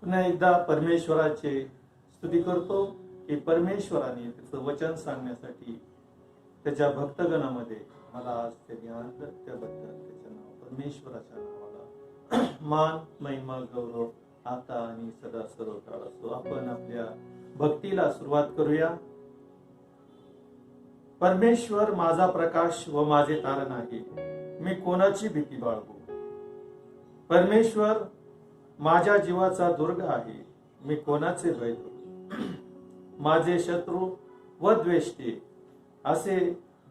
पुन्हा एकदा परमेश्वराचे स्तुती करतो की परमेश्वराने त्याचं वचन सांगण्यासाठी त्याच्या भक्तगणामध्ये मला आज त्यांनी आणलं, त्याबद्दल त्याच्या नाव परमेश्वराच्या नावाला मान महिमा गौरव आता आणि सदा सर्व काळ असो. आपण आपल्या भक्तीला सुरुवात करूया. परमेश्वर माझा प्रकाश व माझे तारण आहे, मी कोणाची भीती बाळगू. परमेश्वर माझ्या जीवाचा दुर्ग आहे, मी कोणाचे भय करू. माझे शत्रू व द्वेष्टे असे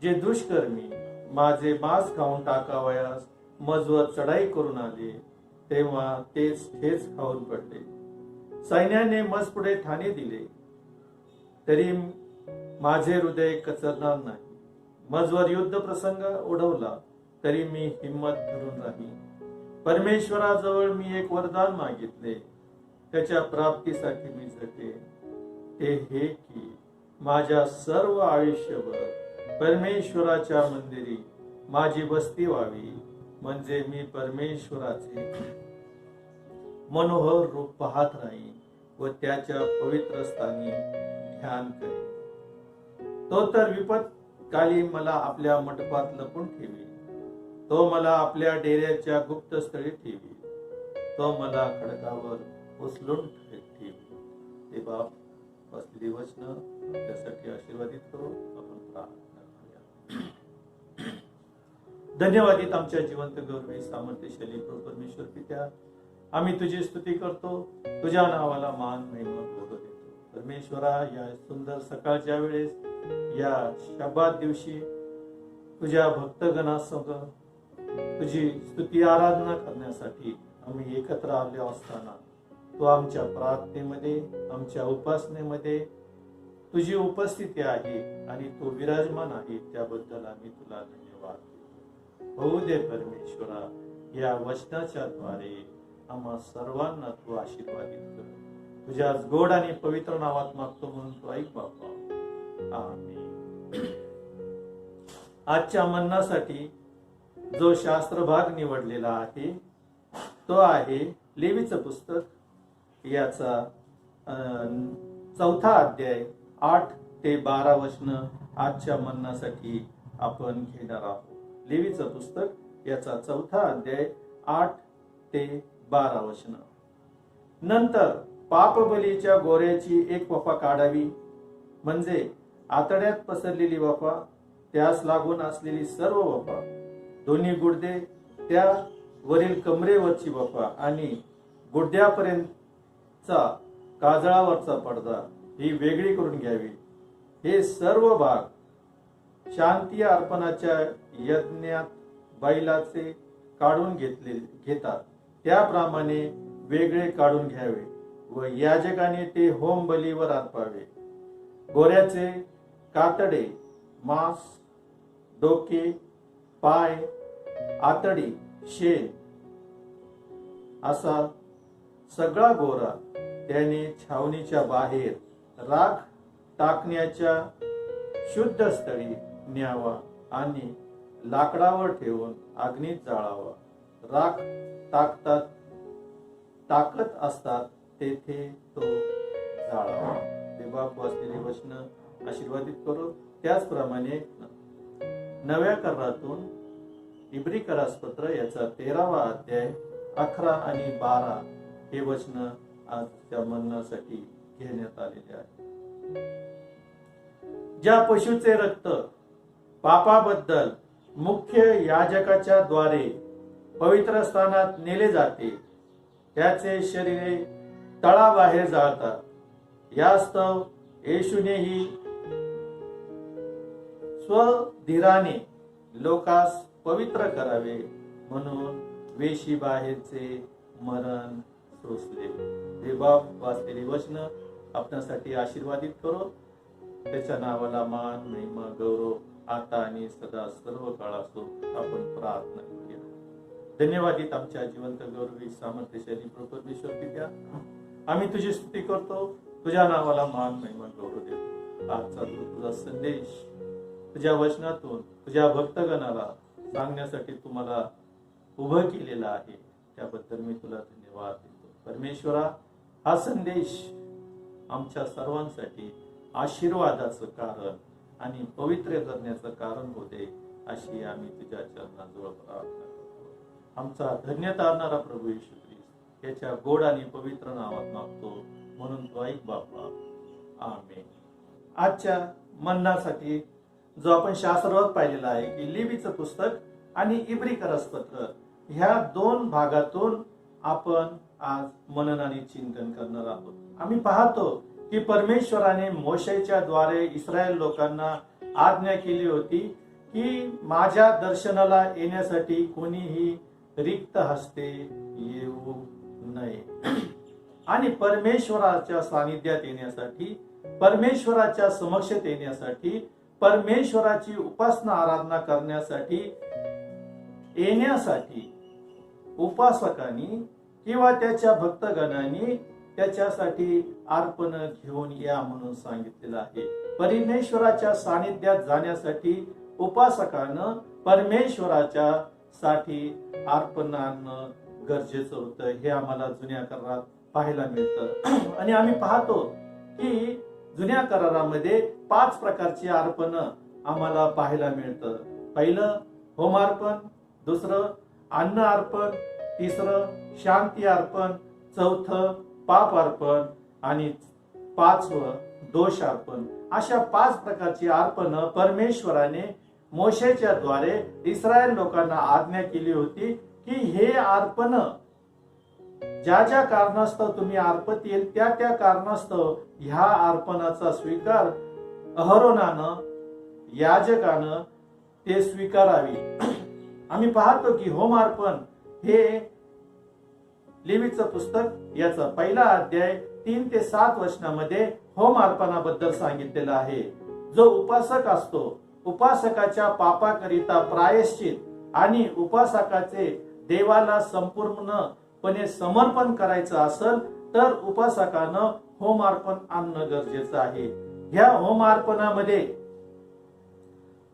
जे दुष्कर्मी माझे मांस खाऊन टाकावयास मजवर चढाई करून आले, तेव्हा तेच ठेच खाऊन पडले. सैन्याने मज पुढे ठाणे दिले, तरी माझे हृदय कचरणार नाही. मजवर युद्ध प्रसंग ओढवला, तरी मी हिम्मत धरून राहीन. परमेश्वराजवळ मी एक वरदान मागितले, त्याच्या प्राप्तीसाठी मी झटे. ते हे की माझ्या सर्व आयुष्यभर परमेश्वराच्या मंदिरी माझी वस्ती व्हावी, म्हणजे मी परमेश्वराचे मनोहर रूप पाहत राहीन व त्याच्या पवित्र स्थानी ध्यान करेन. तो तर विपत काली मला आपल्या मंडपात लपून ठेवी. तो मला आपल्या डेऱ्याच्या गुप्त स्थळी ठेवी. तो मला खडकावर उचलून ठेवी. ते बाप बसलेली वचन आपल्यासाठी आशीर्वादित करू. आपण प्रार्थना करूया. धन्यवादित आमच्या जिवंत गौरवी सामर्थ्यशाली परमेश्वर पित्या, आम्ही तुझी स्तुती करतो, तुझ्या नावाला मान महिमा गौरव देतो. परमेश्वरा, या सुंदर सकाळच्या वेळेस या शब्बात दिवशी तुझ्या भक्तगणासंग तुझी स्तुती आराधना करण्यासाठी आम्ही एकत्र आले असताना तू आमच्या प्रार्थनेमध्ये, आमच्या उपासनेमध्ये तुझी उपस्थिती आहे आणि तू विराजमान आहे, त्याबद्दल आम्ही तुला धन्यवाद देतो. होऊ दे परमेश्वरा, या वचनाच्या द्वारे आम्हा सर्वांना तू आशीर्वादित कर. तुझ्या गोड आणि पवित्र नावात मागतो म्हणून तू ऐक बाप्पा. आमेन. आजच्या मन्नासाठी जो शास्त्र भाग निवडलेला आहे तो आहे लेवीचं पुस्तक, याचा 4 अध्याय 8 ते 12 वचन आजच्या मन्नासाठी आपण घेणार आहोत. लेवीचं पुस्तक याचा 4 अध्याय 8 ते 12 वचन. नंतर पाप बलीच्या गोऱ्याची एक वफा काढावी, म्हणजे आतड्यात पसरलेली वफा, त्यास लागून असलेली सर्व वफा, दोन्ही गुडदे, त्या वरील कमरेवरची वफा आणि गुडद्यापर्यंतचा काजळावरचा पडदा ही वेगळी करून घ्यावी. हे सर्व भाग शांती अर्पणाच्या यज्ञात बैलाचे काढून घेतात त्याप्रमाणे वेगळे काढून घ्यावे व याजकाने ते होम बलीवर अर्पावे. गोऱ्याचे कातडे, मांस, डोके, पाय, आतडी, शेण असा सगळा गोरा त्याने छावणीच्या बाहेर राख टाकण्याच्या शुद्ध स्थळी न्यावा आणि लाकडावर ठेवून अग्नीत जाळावा. राख टाकत असतात तेथे तो जाळावा. देवबाप वाचलेली वचन आशीर्वादित करू. त्याचप्रमाणे नव्या करारातून इब्री करासपत्र याचा 13वा अध्याय 11 आणि 12 हे वचन आजच्या मन्नासाठी घेण्यात आलेले आहे. ज्या पशुचे रक्त पापाबद्दल मुख्य याजकाच्या द्वारे पवित्र स्थानात नेले जाते, त्याचे शरीरे तळाबाहेर जाळतात. यास्तव येशूनेही स्वधीराने लोकास पवित्र करावे म्हणून वेशी बाहेरचे मरण सोसले. देवबाप वाचलेली वचन आपणासाठी आशीर्वादित करो. त्याच्या नावाला मान महिमा गौरव आता आणि सदा सर्व काळ असो. आपण प्रार्थना करूया. धन्यवादित आमच्या जिवंत गौरवी सामर्थ्यशाली परमेश्वर पित्या, आम्ही तुझी स्तुती करतो, तुझ्या नावाला मान महिमा गौरव देतो. आजचा तुझा संदेश तुझ्या वचनातून तुझ्या भक्तगणाला सांगण्यासाठी तुम्हाला उभं केलेलं आहे, त्याबद्दल मी तुला धन्यवाद देतो. परमेश्वरा, हा संदेश आमच्या सर्वांसाठी आशीर्वादाचं कारण आणि पवित्र करण्याचं कारण होते, अशी आम्ही तुझ्या चरणाजवळ प्रार्थना करतो. आमचा धन्य तारणारा प्रभू येशू ख्रिस्त याच्या गोड आणि पवित्र नावात मागतो, म्हणून तो ऐक बाप्पा. आमेन. आजच्या मननासाठी जो आपण शास्त्रात पाहिलेला आहे की लेवीचं पुस्तक आणि इब्री करसपत्र ह्या दोन भागातून आपण आज मनन आणि चिंतन करणार आहोत. आम्ही पाहतो की परमेश्वराने मोशेच्या द्वारे इस्रायल लोकांना आज्ञा केली होती की माझ्या दर्शनाला येण्यासाठी कोणीही रिक्त हस्ते येऊ नये आणि परमेश्वराच्या सानिध्यात येण्यासाठी, परमेश्वराच्या समक्षेत येण्यासाठी, परमेश्वराची उपासना आराधना करण्यासाठी येण्यासाठी उपासकांनी किंवा त्याच्या भक्तगणांनी त्याच्यासाठी अर्पण घेऊन या म्हणून सांगितलेलं आहे. परमेश्वराच्या सानिध्यात जाण्यासाठी उपासकानं परमेश्वराच्या साठी अर्पण आणणं गरजेचं होतं. हे आम्हाला जुन्या करारात पाहायला मिळतं. आणि आम्ही पाहतो की जुन्या करारामध्ये 5 प्रकारची अर्पण आम्हाला पाहायला मिळतं. पहिलं होमार्पण, दुसरं अन्न अर्पण, तिसरं शांती अर्पण, चौथं पाप अर्पण आणि 5वं दोष अर्पण. अशा 5 प्रकारची अर्पण परमेश्वराने मोशेच्या द्वारे इस्रायल लोकांना आज्ञा केली होती की हे अर्पण ज्या ज्या कारणास्तव तुम्ही अर्पत येईल त्या त्या कारणास्तव ह्या अर्पणाचा स्वीकार अहरोनानं, याजकानं ते स्वीकारावी. आम्ही पाहतो की होम अर्पण हे लेवीचं पुस्तक याचा पहिला अध्याय 3 ते 7 वचनामध्ये होम अर्पणाबद्दल सांगितलेलं आहे. जो उपासक असतो, उपासकाच्या पापाकरिता प्रायश्चित आणि उपासकाचे देवाला संपूर्णपणे समर्पण करायचं असेल तर उपासकानं होम अर्पण आणणं गरजेचं आहे. ह्या होम अर्पणामध्ये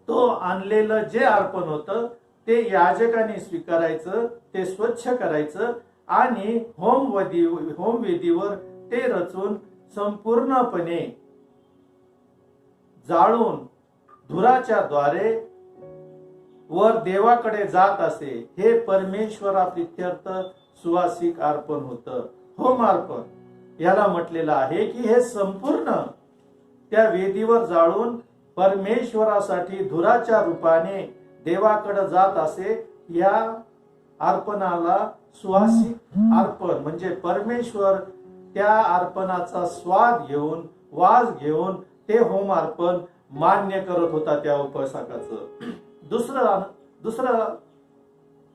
तो आणलेलं जे अर्पण होतं ते याजकाने स्वीकारायचं, ते स्वच्छ करायचं आणि होम वेदीवर ते रचून संपूर्णपणे जाळून धुराच्या द्वारे वर देवाकडे जात असे. हे परमेश्वराप्रित्यर्थ सुवासिक अर्पण होतं. होम अर्पण याला म्हटलेलं आहे की हे संपूर्ण त्या वेदीवर जाळून परमेश्वरासाठी धुराच्या रूपाने देवाकडे जात असे. या अर्पणाला सुवासिक अर्पण म्हणजे परमेश्वर त्या अर्पणाचा स्वाद घेऊन, वास घेऊन ते होम अर्पण मान्य करत होता त्या उपासकाचं. दुसरं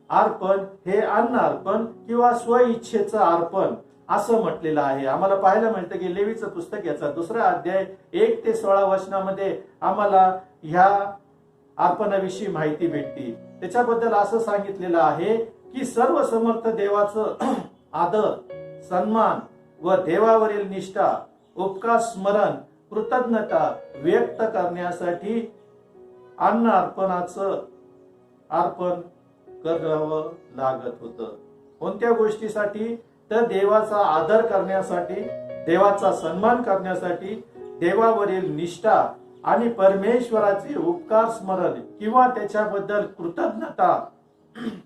अर्पण हे अन्न अर्पण किंवा स्वइच्छेचं अर्पण असं म्हटलेलं आहे. आम्हाला पाहायला मिळतं की लेवीचं पुस्तक याचा 2रा अध्याय 1 ते 16 वचनामध्ये आम्हाला ह्या अर्पणाविषयी माहिती भेटते. त्याच्याबद्दल असं सांगितलेलं आहे की सर्व समर्थ देवाचं आदर, सन्मान व देवावरील निष्ठा, उपकार स्मरण, कृतज्ञता व्यक्त करण्यासाठी अन्न अर्पणाचं अर्पण करावं लागत होतं. कोणत्या गोष्टीसाठी? तर देवाचा आदर करण्यासाठी, देवाचा सन्मान करण्यासाठी, देवावरील निष्ठा आणि परमेश्वराचे उपकार स्मरण किंवा त्याच्याबद्दल कृतज्ञता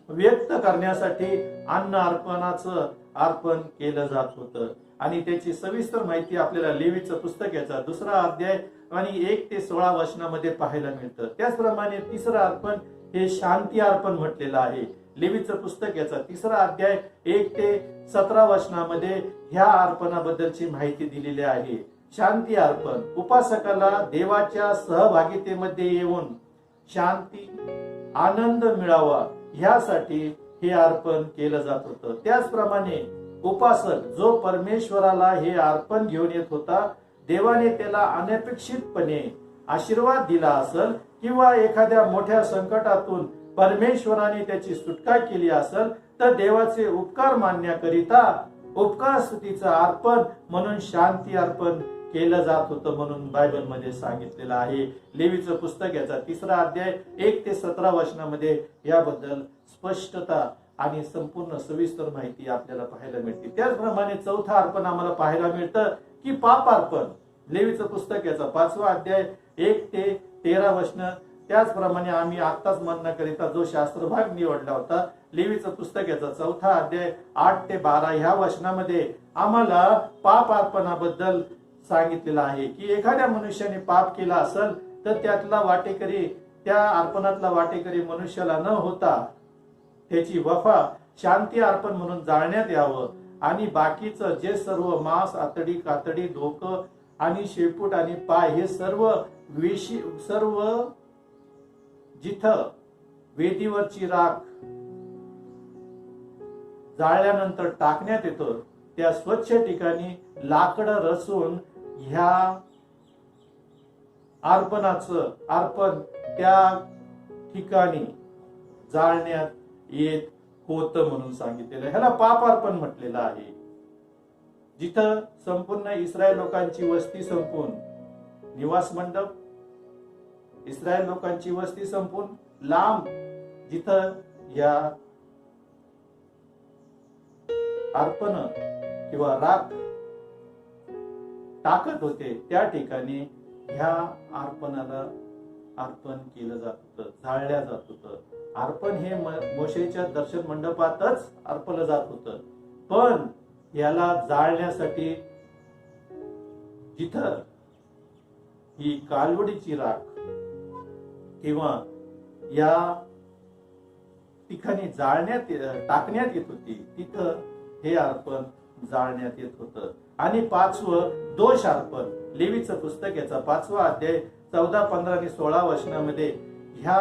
व्यक्त करण्यासाठी अन्न अर्पणाचं अर्पण केलं जात होतं. आणि त्याची सविस्तर माहिती आपल्याला लेवीचं पुस्तक याचा 2रा अध्याय आणि 1 ते 16 वचनामध्ये पाहायला मिळतं. त्याचप्रमाणे 3रं अर्पण हे शांती अर्पण म्हटलेलं आहे. लेवीचं पुस्तक याचा 3रा अध्याय 1 ते 17 वचनामध्ये ह्या अर्पणाबद्दलची माहिती दिलेली आहे. शांती अर्पण उपासकाला देवाच्या सहभागितेमध्ये येऊन शांती, आनंद मिळावा ह्यासाठी हे अर्पण केलं जात होतं. त्याचप्रमाणे उपासक जो परमेश्वराला हे अर्पण घेऊन येत होता, देवाने त्याला अनपेक्षितपणे आशीर्वाद दिला असेल किंवा एखाद्या मोठ्या संकटातून परमेश्वराने त्याची सुटका केली असेल तर देवाचे उपकार मानण्याकरिता उपकार स्तुतीचं अर्पण म्हणून शांती अर्पण केलं जात होतं म्हणून बायबल मध्ये सांगितलेलं आहे. लेवीचं पुस्तक याचा 3रा अध्याय 1 ते 17 वचनामध्ये याबद्दल स्पष्टता आणि संपूर्ण सविस्तर माहिती आपल्याला पाहायला मिळते. त्याचप्रमाणे चौथा अर्पण आम्हाला पाहायला मिळतं की पाप अर्पण. लेवीचं पुस्तक याचा 5वा अध्याय 1 ते 13 वचन. त्याचप्रमाणे आम्ही आत्ताच म्हणण्याकरिता जो शास्त्रभाग निवडला होता, लेवीचं पुस्तक याचा 4था अध्याय 8 ते 12 ह्या वचनामध्ये आम्हाला पाप अर्पणाबद्दल सांगितलेलं आहे की एखाद्या मनुष्याने पाप केला असेल तर त्यातला वाटेकरी, त्या अर्पणातला वाटेकरी मनुष्याला न होता त्याची वफा शांती अर्पण म्हणून जाळण्यात यावं आणि बाकीचं जे सर्व मांस, आतडी, कातडी, डोकं आणि शेपूट आणि पाय हे सर्व जिथं वेदीवरची राख जाळल्यानंतर टाकण्यात येतो त्या स्वच्छ ठिकाणी लाकडं रचून ह्या अर्पणाचं अर्पण त्या ठिकाणी जाळण्यात येत होतं म्हणून सांगितलेलं. ह्याला पाप अर्पण म्हटलेलं आहे. जिथं संपूर्ण इस्रायल लोकांची वस्ती संपून, निवास मंडप, इस्रायल लोकांची वस्ती संपून लांब जिथं या अर्पण किंवा राख टाकत होते त्या ठिकाणी ह्या अर्पणाला अर्पण केलं जात होतं, जाळल्या जात होतं. अर्पण हे मोशेच्या दर्शन मंडपातच अर्पलं जात होतं, पण याला जाळण्यासाठी जिथं ही कालवडीची राख किंवा या ठिकाणी टाकण्यात येत होती तिथं हे अर्पण जाळण्यात येत होतं. आणि 5वं दोष अर्पण. लेवीचं पुस्तक याचा 5वा अध्याय 14, 15 आणि 16 वचनामध्ये ह्या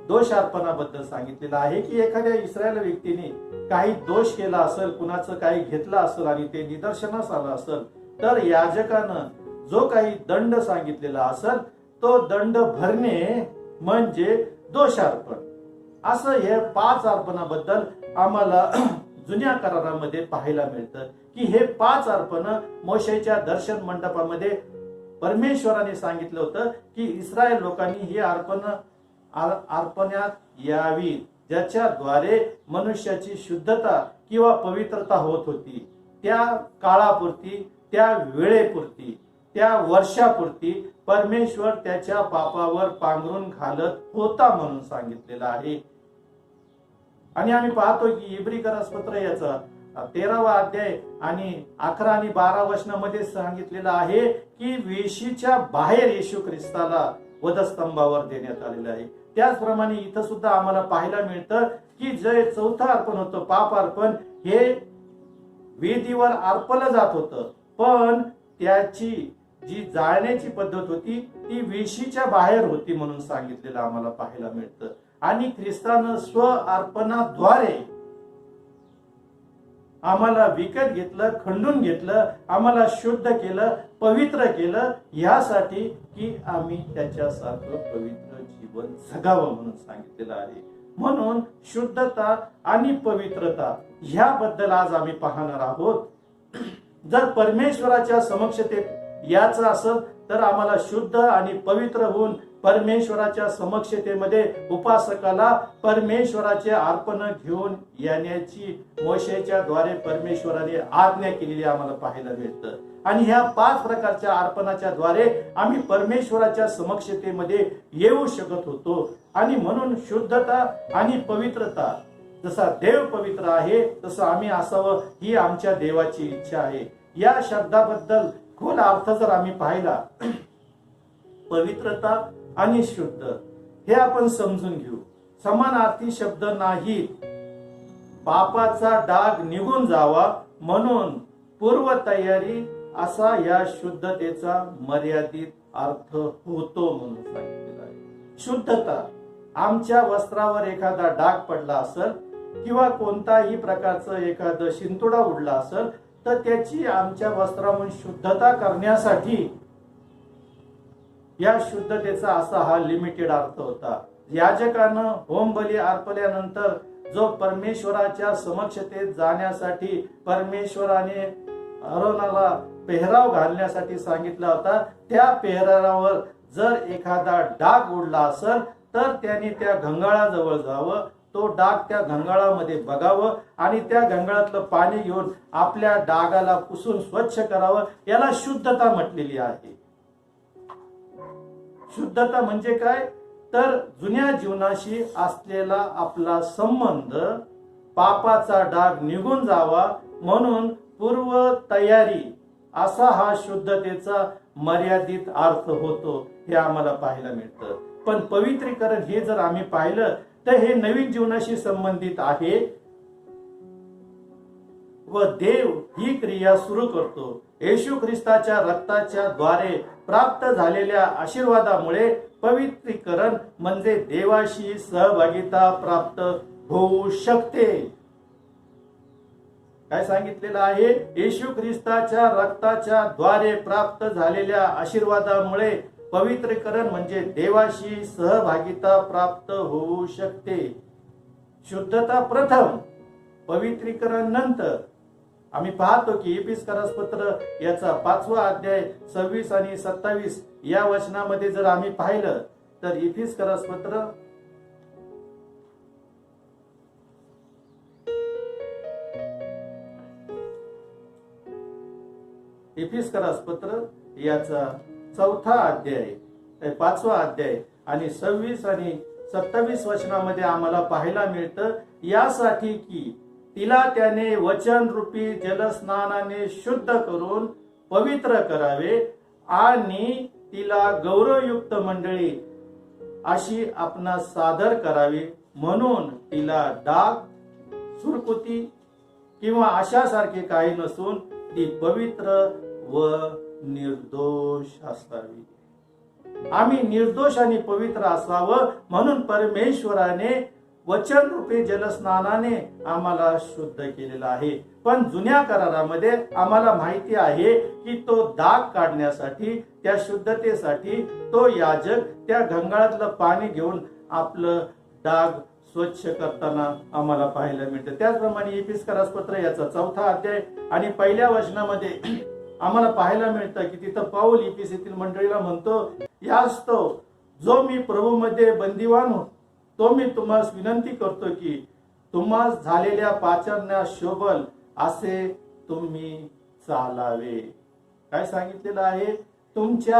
दोष अर्पणाबद्दल सांगितलेलं आहे की एखाद्या इस्रायल व्यक्तीने काही दोष केला असेल, कुणाचं काही घेतलं असेल आणि ते निदर्शनास आलं असेल तर याजकानं जो काही दंड सांगितलेला असेल तो दंड भरणे म्हणजे दोष अर्पण. असं हे 5 अर्पणाबद्दल आम्हाला जुन्या करारामध्ये पाहायला मिळतं की हे 5 अर्पण मोशेच्या दर्शन मंडपामध्ये परमेश्वराने सांगितलं होतं की इस्रायल लोकांनी ही अर्पणात यावी, ज्याच्याद्वारे मनुष्याची शुद्धता किंवा पवित्रता होत होती. त्या काळापुरती, त्या वेळेपुरती, त्या वर्षापुरती परमेश्वर त्याच्या पापावर पांघरून घालत होता म्हणून सांगितलेलं आहे. आणि आम्ही पाहतो की इब्री करासपत्र याचा 13वा अध्याय आणि 11 आणि 12 वचनामध्ये सांगितलेलं आहे की वेशीच्या बाहेर येशू ख्रिस्ताला वधस्तंभावर देण्यात आलेलं आहे. त्याचप्रमाणे इथं सुद्धा आम्हाला पाहायला मिळतं की जे 4थं अर्पण होतं, पाप अर्पण, हे वेदीवर अर्पलं जात होतं, पण त्याची जी जाळण्याची पद्धत होती ती वेशीच्या बाहेर होती म्हणून सांगितलेलं आम्हाला पाहायला मिळतं. आणि ख्रिस्तानं स्व अर्पणाद्वारे आम्हाला विकत घेतलं, खंडून घेतलं, आम्हाला शुद्ध केलं, पवित्र केलं, यासाठी की आम्ही त्याच्यासारखं पवित्र जीवन जगावं म्हणून सांगितलेलं आहे. म्हणून शुद्धता आणि पवित्रता ह्याबद्दल आज आम्ही पाहणार आहोत. जर परमेश्वराच्या समक्षतेत याचं असेल तर आम्हाला शुद्ध आणि पवित्र होऊन परमेश्वराच्या समक्षतेमध्ये उपासकाला परमेश्वराचे अर्पण घेऊन येण्याची मोशेच्या द्वारे परमेश्वराने आज्ञा केलेली आम्हाला पाहायला मिळतं. आणि ह्या 5 प्रकारच्या अर्पणाच्या द्वारे आम्ही परमेश्वराच्या समक्षतेमध्ये येऊ शकत होतो. आणि म्हणून शुद्धता आणि पवित्रता, जसा देव पवित्र आहे तसं आम्ही असावं ही आमच्या देवाची इच्छा आहे. या शब्दाबद्दल खोल अर्थ जर आम्ही पाहिला, पवित्रता आणि शुद्ध हे आपण समजून घेऊ. समानार्थी शब्द नाहीत. पापाचा डाग निघून जावा म्हणून पूर्व तयारी असा या शुद्धतेचा मर्यादित अर्थ होतो म्हणून सांगितलेला आहे. शुद्धता, आमच्या वस्त्रावर एखादा डाग पडला असेल किंवा कोणताही प्रकारचं एखादं शिंतोडा उडला असेल तर त्याची आमच्या वस्त्रावर शुद्धता करण्यासाठी या शुद्धतेचा असा हा लिमिटेड अर्थ होता. याजकानं होम बली अर्पल्यानंतर जो परमेश्वराच्या समक्षतेत जाण्यासाठी परमेश्वराने अरोनाला पेहराव घालण्यासाठी सांगितला होता, त्या पेहरावावर जर एखादा डाग उडला असेल तर त्याने त्या घंगाळाजवळ जावं, तो डाग त्या घंगाळामध्ये बघावं आणि त्या घंगाळातलं पाणी घेऊन आपल्या डागाला पुसून स्वच्छ करावं. याला शुद्धता म्हटलेली आहे. शुद्धता म्हणजे काय? तर जुन्या जीवनाशी असलेला आपला संबंध, पापाचा डाग निघून जावा म्हणून पूर्व तयारी, असा हा शुद्धतेचा मर्यादित अर्थ होतो. हे आम्हाला पाहायला मिळतं. पण पवित्रीकरण हे जर आम्ही पाहिलं तर हे नवीन जीवनाशी संबंधित आहे व देव ही क्रिया सुरू करतो. येशू ख्रिस्ताच्या रक्ताच्या द्वारे प्राप्त झालेल्या आशीर्वादामुळे पवित्रीकरण म्हणजे देवाशी सहभागिता प्राप्त होऊ शकते. काय सांगितलेलं आहे? येशू ख्रिस्ताच्या रक्ताच्या द्वारे प्राप्त झालेल्या आशीर्वादामुळे पवित्रीकरण म्हणजे देवाशी सहभागिता प्राप्त होऊ शकते. शुद्धता प्रथम, पवित्रीकरण नंतर. आम्ही पाहतो की इफिसकरास पत्र याचा 5वा अध्याय 26 आणि 27 या वचनामध्ये जर आम्ही पाहिलं तर इफिसकरास पत्र याचा 4था अध्याय 5वा अध्याय आणि 26 आणि 27 वचनामध्ये आम्हाला पाहायला मिळतं, यासाठी की तिला त्याने वचन रूपी जलस्नानाने शुद्ध करून पवित्र करावे आणि तिला गौरवयुक्त मंडळी अशी आपणास सादर करावी, म्हणून तिला डाग, सुरकुती किंवा अशासारखे काही नसून ती पवित्र व निर्दोष असावी. आम्ही निर्दोष आणि पवित्र असावं म्हणून परमेश्वराने वचन रूपी जलस्नानाने आम्हाला शुद्ध केलेलं आहे. पण जुन्या करारामध्ये आम्हाला माहिती आहे की तो डाग काढण्यासाठी, त्या शुद्धतेसाठी तो याजक त्या घंगाळातलं पाणी घेऊन आपलं डाग स्वच्छ करताना आम्हाला पाहायला मिळतं. त्याचप्रमाणे इफिसकरास पत्र याचा 4था अध्याय आणि 1ल्या वचनामध्ये आम्हाला पाहायला मिळतं की तिथं पाऊल इफिस येथील मंडळीला म्हणतो, यास्तव जो मी प्रभूमध्ये बंदिवान होतो तो मी तुम्हास विनंती करतो की तुम्हास झालेल्या पाचारण्यास शोभल असे तुम्ही चालावे. काय सांगितलेलं आहे? तुमच्या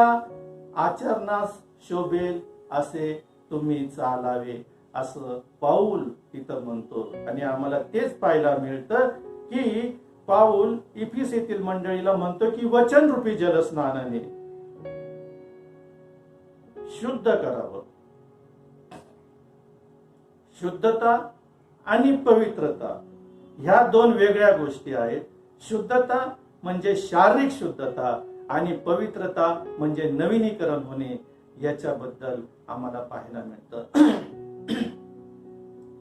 आचरणास शोभेल असे तुम्ही चालावे असं पाऊल तिथं म्हणतो. आणि आम्हाला तेच पाहायला मिळतं की पाऊल इफिस येथील मंडळीला म्हणतो की वचन रूपी जलस्नानाने शुद्ध करावं. शुद्धता आणि पवित्रता ह्या 2 वेगळ्या गोष्टी आहेत. शुद्धता म्हणजे शारीरिक शुद्धता आणि पवित्रता म्हणजे नवीनीकरण होणे. याच्याबद्दल आम्हाला पाहायला मिळतं.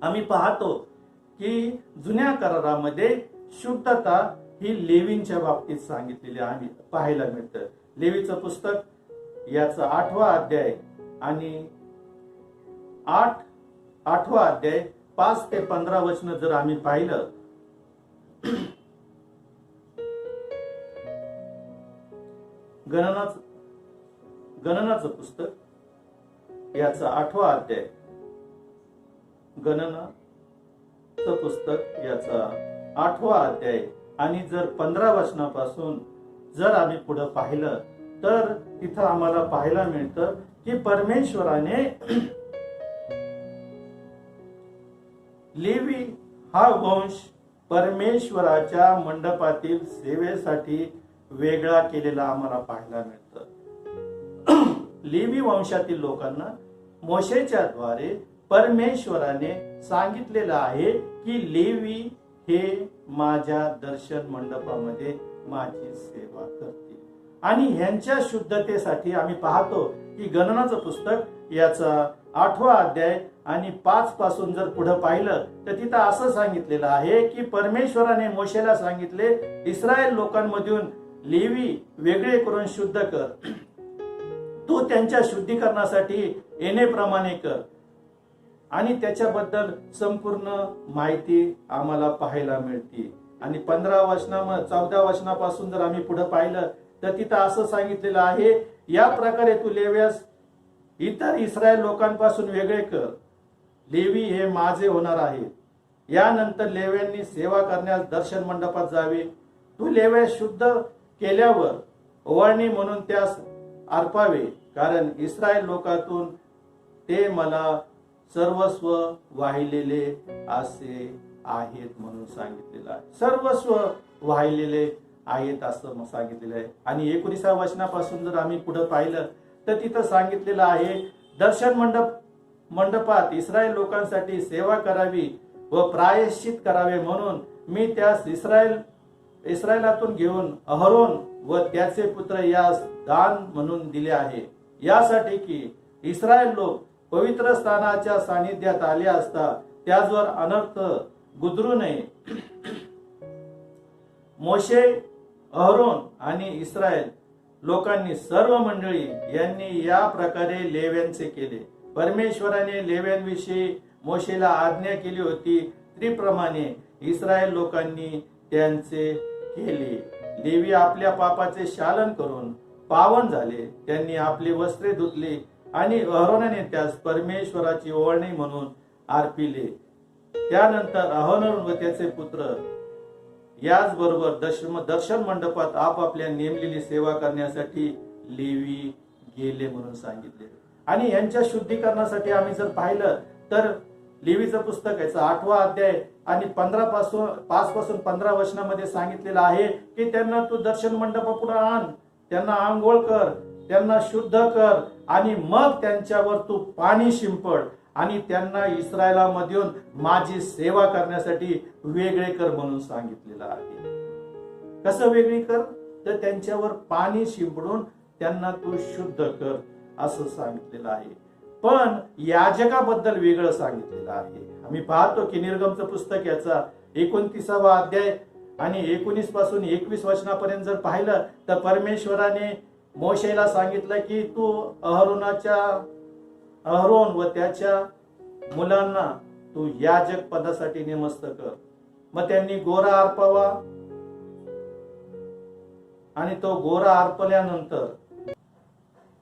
आम्ही पाहतो की जुन्या करारामध्ये शुद्धता ही लेवींच्या बाबतीत सांगितलेली आम्ही पाहायला मिळतं. लेवीचं पुस्तक याचा 8वा अध्याय आणि 8वा अध्याय 5 ते 15 वचन जर आम्ही पाहिलं गणनाचं पुस्तक याचा 8वा अध्याय, गणनाचं पुस्तक याचा 8वा अध्याय आणि जर 15 वचनापासून जर आम्ही पुढे पाहिलं तर तिथं आम्हाला पाहायला मिळतं की परमेश्वराने लेवी हा वंश परमेश्वराच्या मंडपातील सेवेसाठी वेगळा केलेला आम्हाला पाहायला मिळतं. लेवी वंशातील लोकांना मोशेच्या द्वारे परमेश्वराने सांगितलेलं आहे की लेवी हे माझ्या दर्शन मंडपामध्ये माझी सेवा करतील. आणि ह्यांच्या शुद्धतेसाठी आम्ही पाहतो की गणनाचं पुस्तक याचा 8वा अध्याय आणि 5 पासून जर पुढे पाहिलं तर तिथं असं सांगितलेलं आहे की परमेश्वराने मोशेला सांगितले, इस्रायल लोकांमधून लेवी वेगळे करून शुद्ध कर. तू त्यांच्या शुद्धीकरणासाठी येण्याप्रमाणे कर. आणि त्याच्याबद्दल संपूर्ण माहिती आम्हाला पाहायला मिळते. आणि 14 वचनापासून जर आम्ही पुढे पाहिलं तर तिथं असं सांगितलेलं आहे, या प्रकारे तू लेव्यास इतर इस्रायल लोकांपासून वेगळे कर लेवी हे माझे होणार आहेत. यानंतर लेव्यांनी सेवा करण्यास दर्शन मंडपात जावे. तू लेव्या शुद्ध केल्यावर ओवाळणी म्हणून त्यास अर्पावे, कारण इस्रायल लोकातून ते मला सर्वस्व वाहिलेले असे आहेत म्हणून सांगितलेलं आहे. सर्वस्व वाहिलेले आहेत असं सांगितलेलं आहे. आणि 19व्या वचनापासून जर आम्ही पुढे पाहिलं तर तिथं सांगितलेलं आहे, दर्शन मंडपात इस्रायल लोकांसाठी सेवा करावी व प्रायश्चित करावे म्हणून मी त्यास इस्रायलातून घेऊन अहरोन व त्याचे पुत्र यास दान म्हणून दिले आहे, यासाठी की इस्रायल लोक पवित्र स्थानाच्या सानिध्यात आले असता त्याचवर अनर्थ गुदरू नये. मोशे, अहरोन आणि इस्रायल लोकांनी सर्व मंडळी यांनी या प्रकारे लेव्यांचे केले. परमेश्वराने लेव्यांविषयी मोशेला आज्ञा केली होती त्याप्रमाणे इस्रायल लोकांनी त्यांचे केले. लेवी आपल्या पापाचे शालन करून पावन झाले. त्यांनी आपली वस्त्रे धुतली आणि अहरोनाने त्यास परमेश्वराची ओवाळणी म्हणून अर्पिले. त्यानंतर अहरोन व त्याचे पुत्र याचबरोबर दर्शन मंडपात आपापल्या नेमलेली सेवा करण्यासाठी लेवी गेले म्हणून सांगितले. आणि यांच्या शुद्धीकरणासाठी आम्ही जर पाहिलं तर लेवीचं पुस्तक याचा 8वा अध्याय आणि 5 पासून 15 वचनामध्ये सांगितलेलं आहे की त्यांना तू दर्शन मंडपापुढे आण, त्यांना आंघोळ कर, त्यांना शुद्ध कर आणि मग त्यांच्यावर तू पाणी शिंपड आणि त्यांना इस्रायलामधून माझी सेवा करण्यासाठी वेगळे कर म्हणून सांगितलेलं आहे. कसं वेगळी कर? तर त्यांच्यावर पाणी शिंपडून त्यांना तू शुद्ध कर असं सांगितलेलं आहे. पण याजकाबद्दल वेगळं सांगितलेलं आहे. आम्ही पाहतो की निर्गमचं पुस्तक याचा 29वा अध्याय आणि 19 पासून 21 वचनापर्यंत जर पाहिलं तर परमेश्वराने मोशेला सांगितलं की तू अहरोन व त्याच्या मुलांना तू याजक पदासाठी नेमस्त कर. मग त्यांनी गोरा अर्पावा आणि तो गोरा अर्पल्यानंतर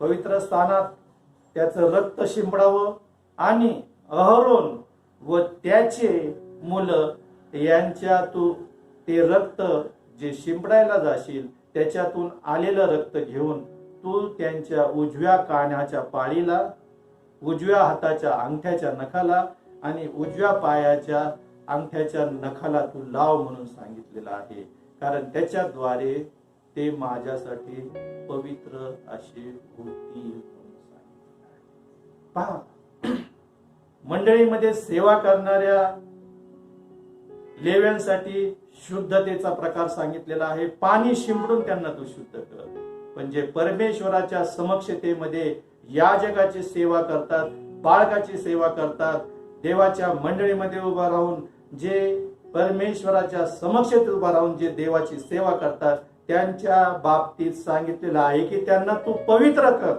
पवित्र स्थानात त्याचं रक्त शिंपडावं आणि अहरोन व त्याचे मुलं यांच्या तू ते रक्त जे शिंपडायला जाशील त्याच्यातून आलेलं रक्त घेऊन तू त्यांच्या उजव्या कानाच्या पाळीला, उजव्या हाताच्या अंगठ्याच्या नखाला आणि उजव्या पायाच्या अंगठ्याच्या नखाला तू लाव म्हणून सांगितलेलं आहे. कारण त्याच्याद्वारे ते माझ्यासाठी पवित्र असे होतील. पहा, मंडळीमध्ये सेवा करणाऱ्या लेव्यांसाठी शुद्धतेचा प्रकार सांगितलेला आहे. पाणी शिंपडून त्यांना तू शुद्ध कर. म्हणजे परमेश्वराच्या समक्षतेमध्ये याजकाची सेवा करतात, बाळकाची सेवा करतात, देवाच्या मंडळीमध्ये उभा राहून जे परमेश्वराच्या समक्षेत उभा राहून जे देवाची सेवा करतात त्यांच्या बाबतीत सांगितलेलं आहे की त्यांना तू पवित्र कर.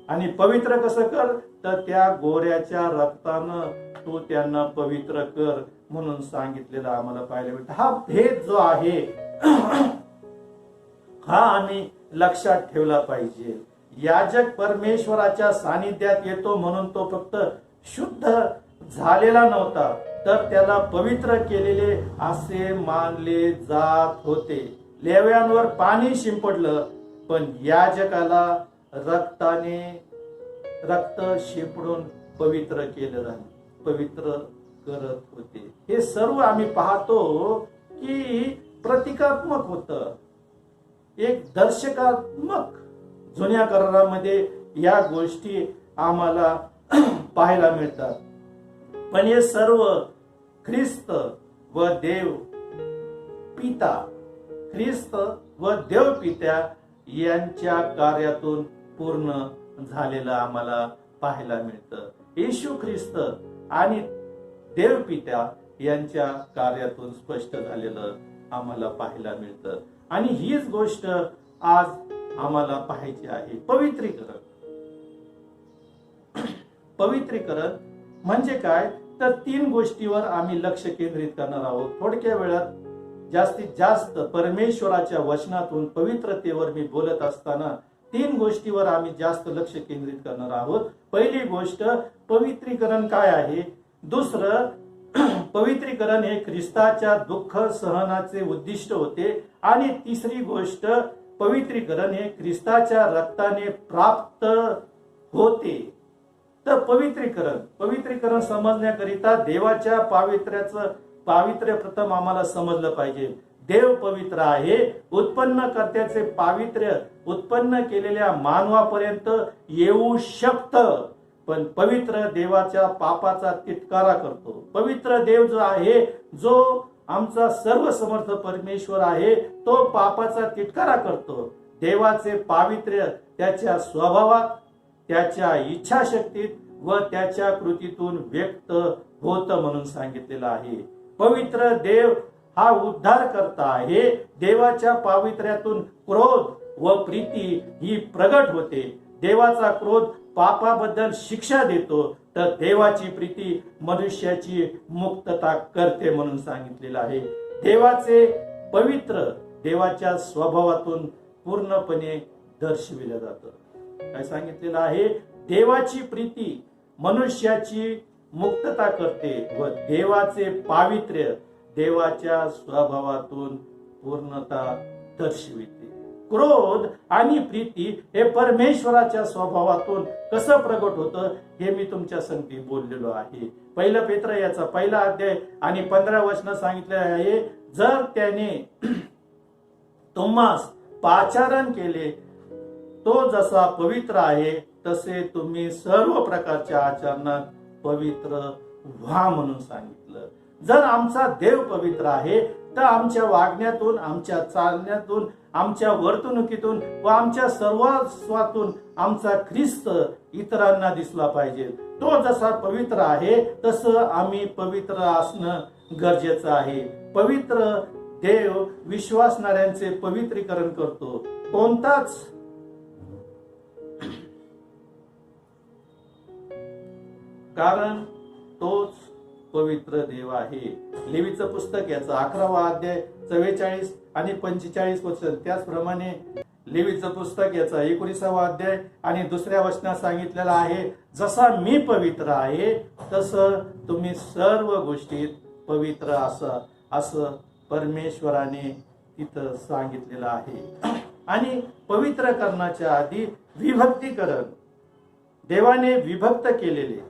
आणि पवित्र कसं कर? तर त्या गोऱ्याच्या रक्तानं तू त्यांना पवित्र कर म्हणून सांगितलेलं आम्हाला पाहायला मिळतं. हा भेद जो आहे हा आम्ही लक्षात ठेवला पाहिजे. याजक परमेश्वराच्या सानिध्यात येतो म्हणून तो फक्त शुद्ध झालेला नव्हता तर त्याला पवित्र केलेले असे मानले जात होते. लेव्यांवर पाणी शिंपडलं पण याजकाला रक्त शिंपडून पवित्र केलं जातं, पवित्र करत होते. हे सर्व आम्ही पाहतो की प्रतिकात्मक होतं, एक दर्शकात्मक. जुन्या करारामध्ये या गोष्टी आम्हाला पाहायला मिळतात. पण हे सर्व ख्रिस्त व देव पिता यांच्या कार्यातून पूर्ण झालेलं आम्हाला पाहायला मिळतं. येशू ख्रिस्त आणि देवपिता यांच्या कार्यातून स्पष्ट झालेलं आम्हाला पाहायला मिळतं. आणि हीच गोष्ट आज आम्हाला पाहायची आहे. पवित्रीकरण म्हणजे काय? तर 3 गोष्टीवर आम्ही लक्ष केंद्रित करणार आहोत. थोडक्या वेळात जास्तीत जास्त परमेश्वराच्या वचनातून पवित्रतेवर मी बोलत असताना 3 गोष्टीवर आम्ही जास्त लक्ष केंद्रित करणार आहोत. पहिली गोष्ट, पवित्रीकरण काय आहे. दुसरं, पवित्रीकरण हे ख्रिस्ताच्या दुःख सहनाचे उद्दिष्ट होते. आणि तिसरी गोष्ट, पवित्रीकरण हे ख्रिस्ताच्या रक्ताने प्राप्त होते. तर पवित्रीकरण समजण्याकरिता देवाच्या पावित्र्य प्रथम आम्हाला समजलं पाहिजे. देव पवित्र आहे. उत्पन्नकर्त्याचे पावित्र्य उत्पन्न केलेल्या मानवापर्यंत येऊ शकतं, पण पवित्र देवाच्या पापाचा तिटकारा करतो. पवित्र देव जो आहे, जो आमचा सर्वसमर्थ परमेश्वर आहे, तो पापाचा तिटकारा करतो. देवाचे पावित्र्य त्याच्या स्वभावात, त्याच्या इच्छाशक्तीत व त्याच्या कृतीतून व्यक्त होतं म्हणून सांगितलेलं आहे. पवित्र देव हा उद्धार करता आहे. देवाच्या पावित्र्यातून क्रोध व प्रीती ही प्रगट होते. देवाचा क्रोध पापाबद्दल शिक्षा देतो, तर देवाची प्रीती मनुष्याची मुक्तता करते म्हणून सांगितलेलं आहे. देवाचे पवित्र देवाच्या स्वभावातून पूर्णपणे दर्शविलं जातं. काय सांगितलेलं आहे? देवाची प्रीती मनुष्याची मुक्तता करते व देवाचे पावित्र्य देवाच्या स्वभावातून पूर्णता दर्शविते. क्रोध आणि प्रीती हे परमेश्वराच्या स्वभावातून कसं प्रगट होतं हे मी तुमच्या संगती बोललेलो आहे. पहिलं पेत्र याचा 1 अध्याय आणि 15 वचन सांगितले आहे. जर त्याने तुम्हास पाचारण केले, तो जसा पवित्र आहे तसे तुम्ही सर्व प्रकारच्या आचरणात पवित्र व्हा म्हणून सांगितलं. जर आमचा देव पवित्र आहे तर आमच्या वागण्यातून, आमच्या चालण्यातून, आमच्या वर्तणुकीतून व आमच्या सर्वस्वातून आमचा ख्रिस्त इतरांना दिसला पाहिजे. तो जसा पवित्र आहे तसं आम्ही पवित्र असणं गरजेचं आहे. पवित्र देव विश्वासणाऱ्यांचे पवित्रीकरण करतो. कोणताच कारण तोच पवित्र देव आहे. लेवीचं पुस्तक याचा 11वा अध्याय 44 आणि 45 वचन, त्याचप्रमाणे लेवीचं पुस्तक याचा 19वा अध्याय आणि 2ऱ्या वचनात सांगितलेलं आहे, जसा मी पवित्र आहे तसं तुम्ही सर्व गोष्टीत पवित्र असं परमेश्वराने तिथं सांगितलेलं आहे. आणि पवित्र करण्याच्या आधी विभक्तीकरण, देवाने विभक्त केलेले.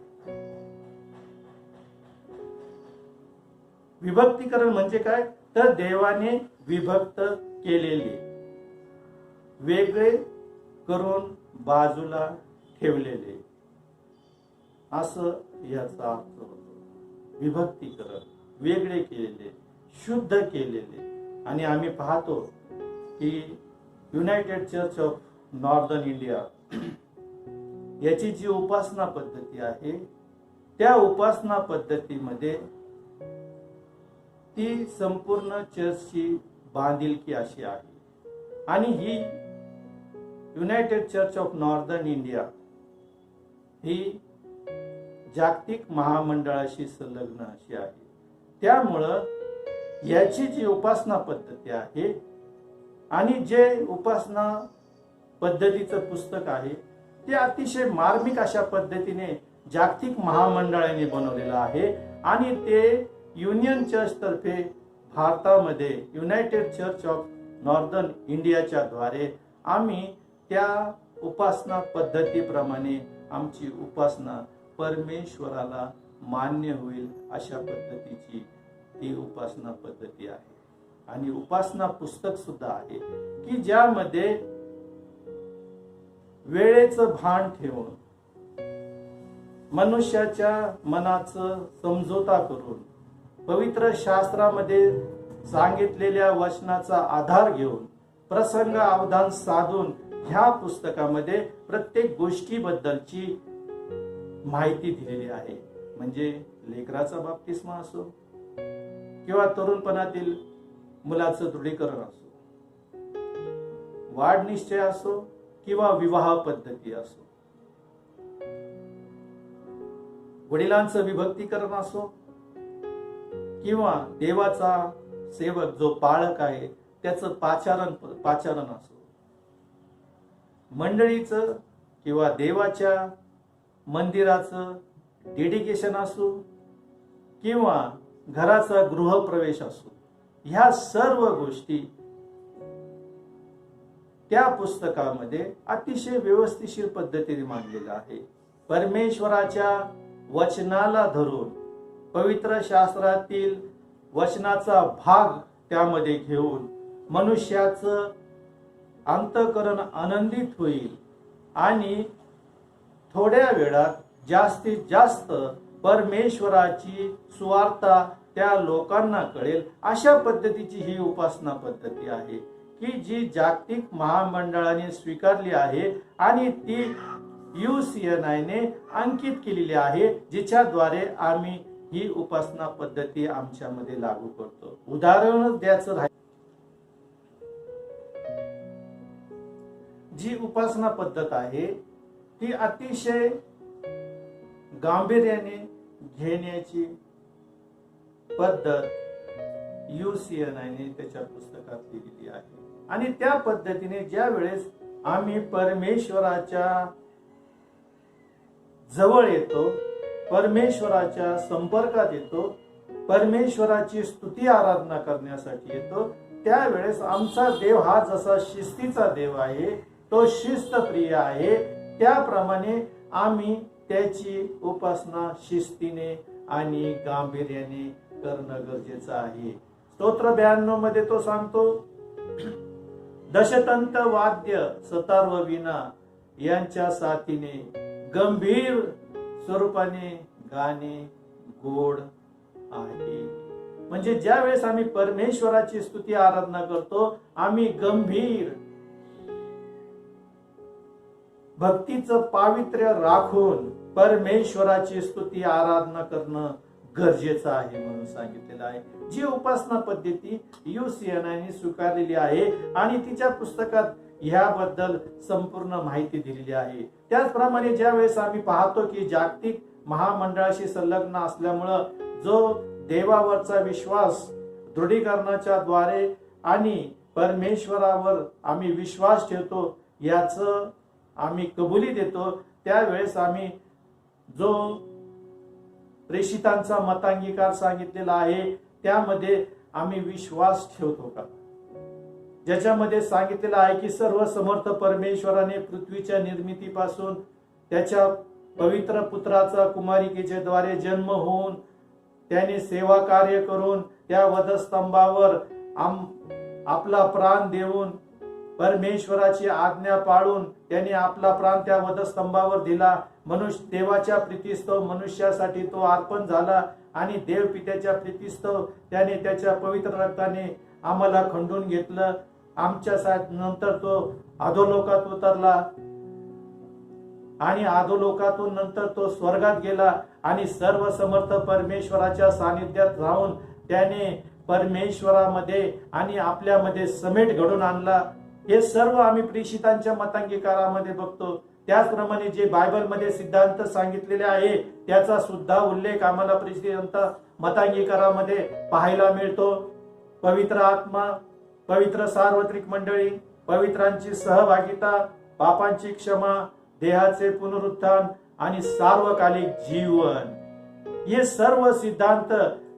विभक्तीकरण म्हणजे काय? तर देवाने विभक्त केलेले, वेगळे करून बाजूला ठेवलेले, असं याचा अर्थ होतो. विभक्तीकरण, वेगळे केलेले, शुद्ध केलेले. आणि आम्ही पाहतो की United Church of Northern India याची जी उपासना पद्धती आहे, त्या उपासना पद्धतीमध्ये ती संपूर्ण चर्चची बांधिलकी अशी आहे. आणि ही United Church of Northern India ही जागतिक महामंडळाशी संलग्न अशी आहे. त्यामुळं याची जी उपासना पद्धती आहे आणि जे उपासना पद्धतीचं पुस्तक आहे ते अतिशय मार्मिक अशा पद्धतीने जागतिक महामंडळाने बनवलेलं आहे. आणि ते युनियन चर्च तर्फे भारतामध्ये युनायटेड चर्च ऑफ नॉर्दर्न इंडियाच्या द्वारे आम्ही त्या उपासना पद्धतीप्रमाणे आमची उपासना परमेश्वराला मान्य होईल अशा पद्धतीची ती उपासना पद्धती आहे. आणि उपासना पुस्तक सुद्धा आहे की ज्यामध्ये वेळेचं भान ठेवून, मनुष्याच्या मनाचं समझोता करून, पवित्र शास्त्रामध्ये सांगितलेल्या वचनाचा आधार घेऊन, प्रसंग अवधान साधून ह्या पुस्तकामध्ये प्रत्येक गोष्टीबद्दलची माहिती दिलेली आहे. म्हणजे लेकराचा बाप्तिस्मा असो किंवा तरुणपणातील मुलाचं दृढीकरण असो, वाढ निश्चय असो किंवा विवाह पद्धती असो, वडिलांचं विभक्तीकरण असो किंवा देवाचा सेवक जो पाळक आहे त्याचं पाचारण असो, मंडळीचं किंवा देवाच्या मंदिराचं डेडिकेशन असो किंवा घराचा गृहप्रवेश असो, ह्या सर्व गोष्टी त्या पुस्तकामध्ये अतिशय व्यवस्थिशीर पद्धतीने मांडलेलं आहे. परमेश्वराच्या वचनाला धरून पवित्र शास्त्रातील वचनाचा भाग त्यामध्ये घेऊन मनुष्याचं अंतःकरण आनंदित होईल आणि थोड्या वेळात जास्तीत जास्त परमेश्वराची सुवार्ता त्या लोकांना कळेल, अशा पद्धतीची ही उपासना पद्धती आहे की जी जागतिक महामंडळाने स्वीकारली आहे आणि ती UCNI ने अंकित केलेली आहे, जिच्याद्वारे आम्ही ही उपासना पद्धती आमच्यामध्ये लागू करतो. उदाहरण द्यायचं राहील, जी उपासना पद्धत आहे ती अतिशय गांभीर्याने घेण्याची पद्धत UCNI ने त्याच्या पुस्तकात लिहिलेली आहे. आणि त्या पद्धतीने ज्या वेळेस आम्ही परमेश्वराच्या जवळ येतो, परमेश्वराच्या संपर्कात येतो, परमेश्वराची स्तुती आराधना करण्यासाठी येतो, त्यावेळेस आमचा देव हा जसा शिस्तीचा देव आहे, तो शिस्तप्रिय आहे, त्याप्रमाणे आम्ही त्याची उपासना शिस्तीने आणि गांभीर्याने करणं गरजेचं आहे. स्तोत्र 92 मध्ये तो सांगतो, दशतंत वाद्य सतार व वीणा यांच्या साथीने गंभीर स्वरूपाने गाणे गोड आहे. म्हणजे ज्या वेळेस आम्ही परमेश्वराची स्तुती आराधना करतो, आम्ही गंभीर भक्तीचं पावित्र्य राखून परमेश्वराची स्तुती आराधना करणं गरजेचं आहे म्हणून सांगितलेलं आहे. जी उपासना पद्धती UCNI ने स्वीकारलेली आहे आणि तिच्या पुस्तकात ह्याबद्दल संपूर्ण माहिती दिलेली आहे. त्याचप्रमाणे ज्या वेळेस आम्ही पाहतो की जागतिक महामंडळाशी संलग्न असल्यामुळं जो देवावरचा विश्वास दृढीकरणाच्या द्वारे आणि परमेश्वरावर आम्ही विश्वास ठेवतो, याचं आम्ही कबुली देतो, त्यावेळेस आम्ही जो प्रेषितांचा मतांगीकार सांगितलेला आहे त्यामध्ये आम्ही विश्वास ठेवतो का, ज्याच्यामध्ये सांगितलेलं आहे की सर्व समर्थ परमेश्वराने पृथ्वीच्या निर्मितीपासून त्याच्या पवित्र पुत्राचा कुमारिकेच्या द्वारे जन्म होऊन त्याने सेवा कार्य करून त्या वधस्तंभावर आपला प्राण देऊन परमेश्वराची आज्ञा पाळून त्याने आपला प्राण त्या वधस्तंभावर दिला. देवाच्या प्रीतिस्तव मनुष्यासाठी तो अर्पण झाला आणि देव पित्याच्या प्रीतिस्तव त्याने त्याच्या पवित्र रक्ताने आम्हाला खंडून घेतलं. आमच्या नंतर तो अधोलोकात उतरला आणि अधोलोकातून नंतर तो स्वर्गात गेला आणि सर्व समर्थ परमेश्वराच्या सानिध्यात राहून त्याने परमेश्वरामध्ये आणि आपल्यामध्ये समेट घडून आणला. हे सर्व आम्ही प्रेषितांच्या मतांगीकारामध्ये बघतो. त्याचप्रमाणे जे बायबलमध्ये सिद्धांत सांगितलेले आहे त्याचा सुद्धा उल्लेख आम्हाला प्रेषित मतांगीकारामध्ये पाहायला मिळतो. पवित्र आत्मा, पवित्र सार्वत्रिक मंडळी, पवित्रांची सहभागिता, पापांची क्षमा, देहाचे पुनरुत्थान आणि सार्वकालिक जीवन, हे सर्व सिद्धांत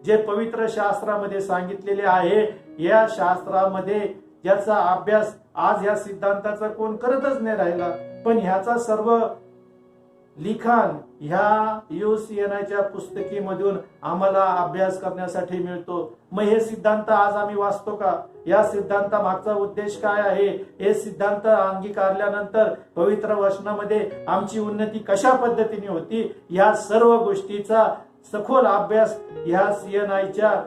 जे पवित्र शास्त्रामध्ये सांगितलेले आहे, या शास्त्रामध्ये ज्याचा अभ्यास आज या सिद्धांताचा कोण करतच नाही राहिला, पण ह्याचा सर्व लिखाण ह्या UCNIच्या पुस्तकीमधून आम्हाला अभ्यास करण्यासाठी मिळतो. मग हे सिद्धांत आज आम्ही वाचतो का? या सिद्धांता मागचा उद्देश काय आहे? हे सिद्धांत अंगीकारल्यानंतर पवित्र वचनामध्ये आमची उन्नती कशा पद्धतीने होती, या सर्व गोष्टीचा सखोल अभ्यास ह्या CNIच्या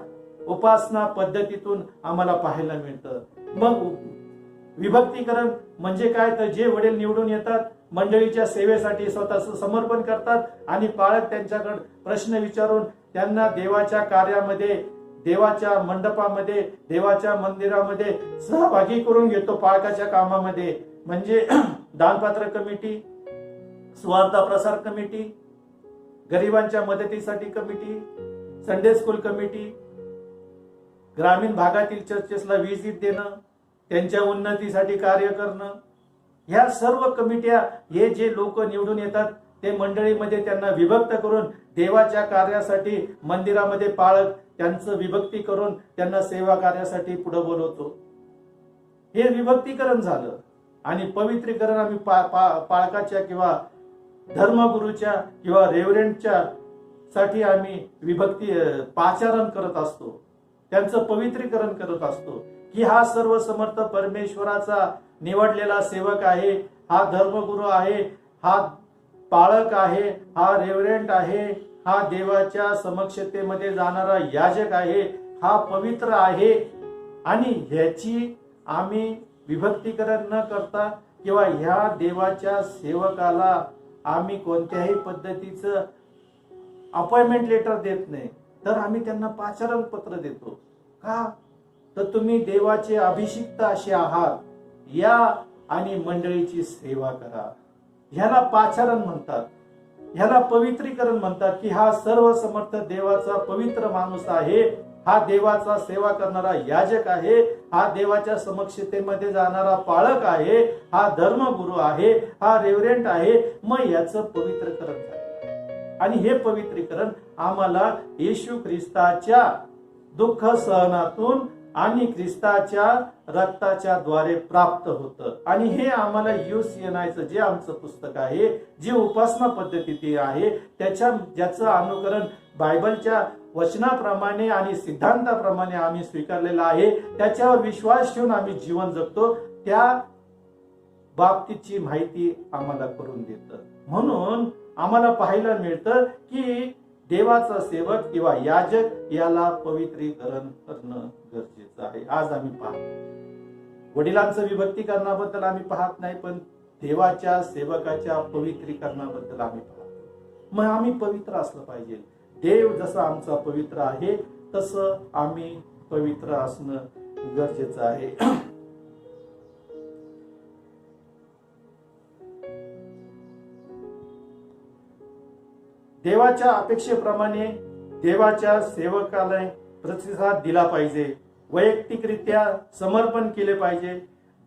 उपासना पद्धतीतून आम्हाला पाहायला मिळतं. मग विभक्तीकरण म्हणजे काय? तर जे वडील निवडून येतात, मंडळीच्या सेवेसाठी स्वतःचं समर्पण करतात आणि पालक त्यांच्याकडे प्रश्न विचारून त्यांना देवाच्या कार्यामध्ये, देवाच्या मंडपामध्ये, देवाच्या मंदिरामध्ये सहभागी करून घेतो पालकाच्या कामामध्ये. म्हणजे दानपात्र कमिटी, सुवार्ता प्रसार कमिटी, गरिबांच्या मदतीसाठी कमिटी, संडे स्कूल कमिटी, ग्रामीण भागातील चर्चेसला व्हिजिट देणं, त्यांच्या उन्नतीसाठी कार्य करणं, ह्या सर्व कमिट्या, हे जे लोक निवडून येतात ते मंडळीमध्ये त्यांना विभक्त करून देवाच्या कार्यासाठी मंदिरामध्ये पाळक त्यांचं विभक्ती करून त्यांना सेवा कार्यासाठी पुढे बोलवतो. हे विभक्तीकरण झालं. आणि पवित्रीकरण आम्ही पाळकाच्या किंवा धर्मगुरूच्या किंवा रेव्हरंटच्या साठी आम्ही विभक्ती पाचारण करत असतो, त्यांचं पवित्रीकरण करत असतो की हा सर्व समर्थ परमेश्वराचा निवडलेला सेवक आहे, हा धर्मगुरू आहे, हा पाळक आहे, हा रेव्हरंट आहे, हा देवाच्या समक्षतेमध्ये जाणारा याजक आहे, हा पवित्र आहे. आणि ह्याची आम्ही विभक्तीकरण न करता किंवा ह्या देवाच्या सेवकाला आम्ही कोणत्याही पद्धतीचं अपॉइंटमेंट लेटर देत नाही, तर आम्ही त्यांना पाचारण पत्र देतो. का तर तुम्ही देवाचे अभिषिक्त असे आहात, या आणि मंडळीची सेवा करा. ह्याला पाचारण म्हणतात, ह्याला पवित्रीकरण म्हणतात की हा सर्व समर्थ देवाचा पवित्र माणूस आहे, हा देवाचा सेवा करणारा याजक आहे, हा देवाच्या समक्षतेमध्ये जाणारा पाळक आहे, हा धर्मगुरू आहे, हा रेव्हरंट आहे. मग याचं पवित्रकरण झालं. आणि हे पवित्रीकरण आम्हाला येशू ख्रिस्ताच्या दुःख सहनातून आणि ख्रिस्ताच्या रक्ताच्या द्वारे प्राप्त होतं. आणि हे आम्हाला UCNIचं जे आमचं पुस्तक आहे, जी उपासना पद्धती आहे, ज्याचं अनुकरण बायबलच्या वचनाप्रमाणे आणि सिद्धांताप्रमाणे आम्ही स्वीकारलेलं आहे, त्याच्यावर विश्वास ठेवून आम्ही जीवन जगतो, त्या बाबतीची माहिती आम्हाला करून देतं. म्हणून आम्हाला पाहायला मिळतं की देवाचा सेवक किंवा याजक याला पवित्रीकरण करणं गरजेचं आहे. आज आम्ही पाहतो वडिलांचं विभक्तीकरणाबद्दल आम्ही पाहत नाही, पण देवाच्या सेवकाच्या पवित्रीकरणाबद्दल आम्ही पाहतो. मग आम्ही पवित्र असलं पाहिजे. देव जसं आमचा पवित्र आहे तसं आम्ही पवित्र असणं गरजेचं आहे. देवाच्या अपेक्षेप्रमाणे देवाच्या सेवकाला प्रतिसाद दिला पाहिजे, वैयक्तिकरित्या समर्पण केले पाहिजे.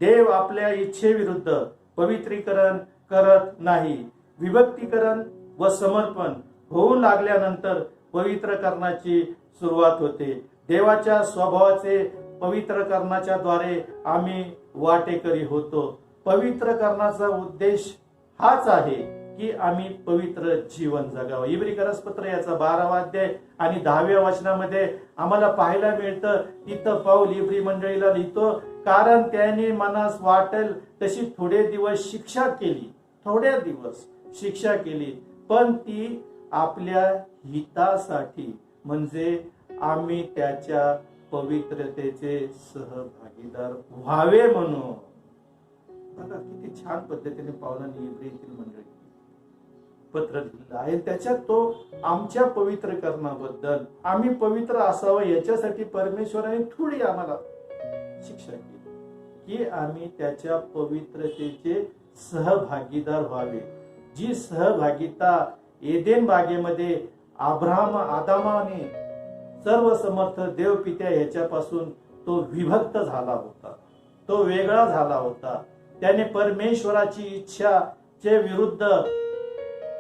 देव आपल्या इच्छेविरुद्ध पवित्रीकरण करत नाही. विभक्तीकरण व समर्पण होऊ लागल्यानंतर पवित्रकरणाची सुरुवात होते. देवाच्या स्वभावाचे पवित्रकरणाच्या द्वारे आम्ही वाटेकरी होतो. पवित्रकरणाचा उद्देश हाच आहे की आम्ही पवित्र जीवन जगावं. इब्री करसपत्र याचा 12वा अध्याय आणि 10व्या वचनामध्ये आम्हाला पाहायला मिळतं. तिथं पाऊल इब्री मंडळीला लिहितो, कारण त्याने मनास वाटेल तशी थोडे दिवस शिक्षा केली, पण ती आपल्या हितासाठी, म्हणजे आम्ही त्याच्या पवित्रतेचे सहभागीदार व्हावे म्हणून. बघा किती छान पद्धतीने पावलांनी इब्रीतील मंडळी पत्र लिहिलं आहे. त्याच्यात तो आमच्या पवित्रकरणाबद्दल, आम्ही पवित्र असावं याच्यासाठी परमेश्वराने थोडी आम्हाला शिक्षा केली की आम्ही त्याच्या पवित्रतेचे सहभागीदार व्हावे. जी सहभागिता एदेन बागेमध्ये आदामाने सर्व समर्थ देव पित्या ह्याच्यापासून तो विभक्त झाला होता, तो वेगळा झाला होता. त्याने परमेश्वराची इच्छाचे विरुद्ध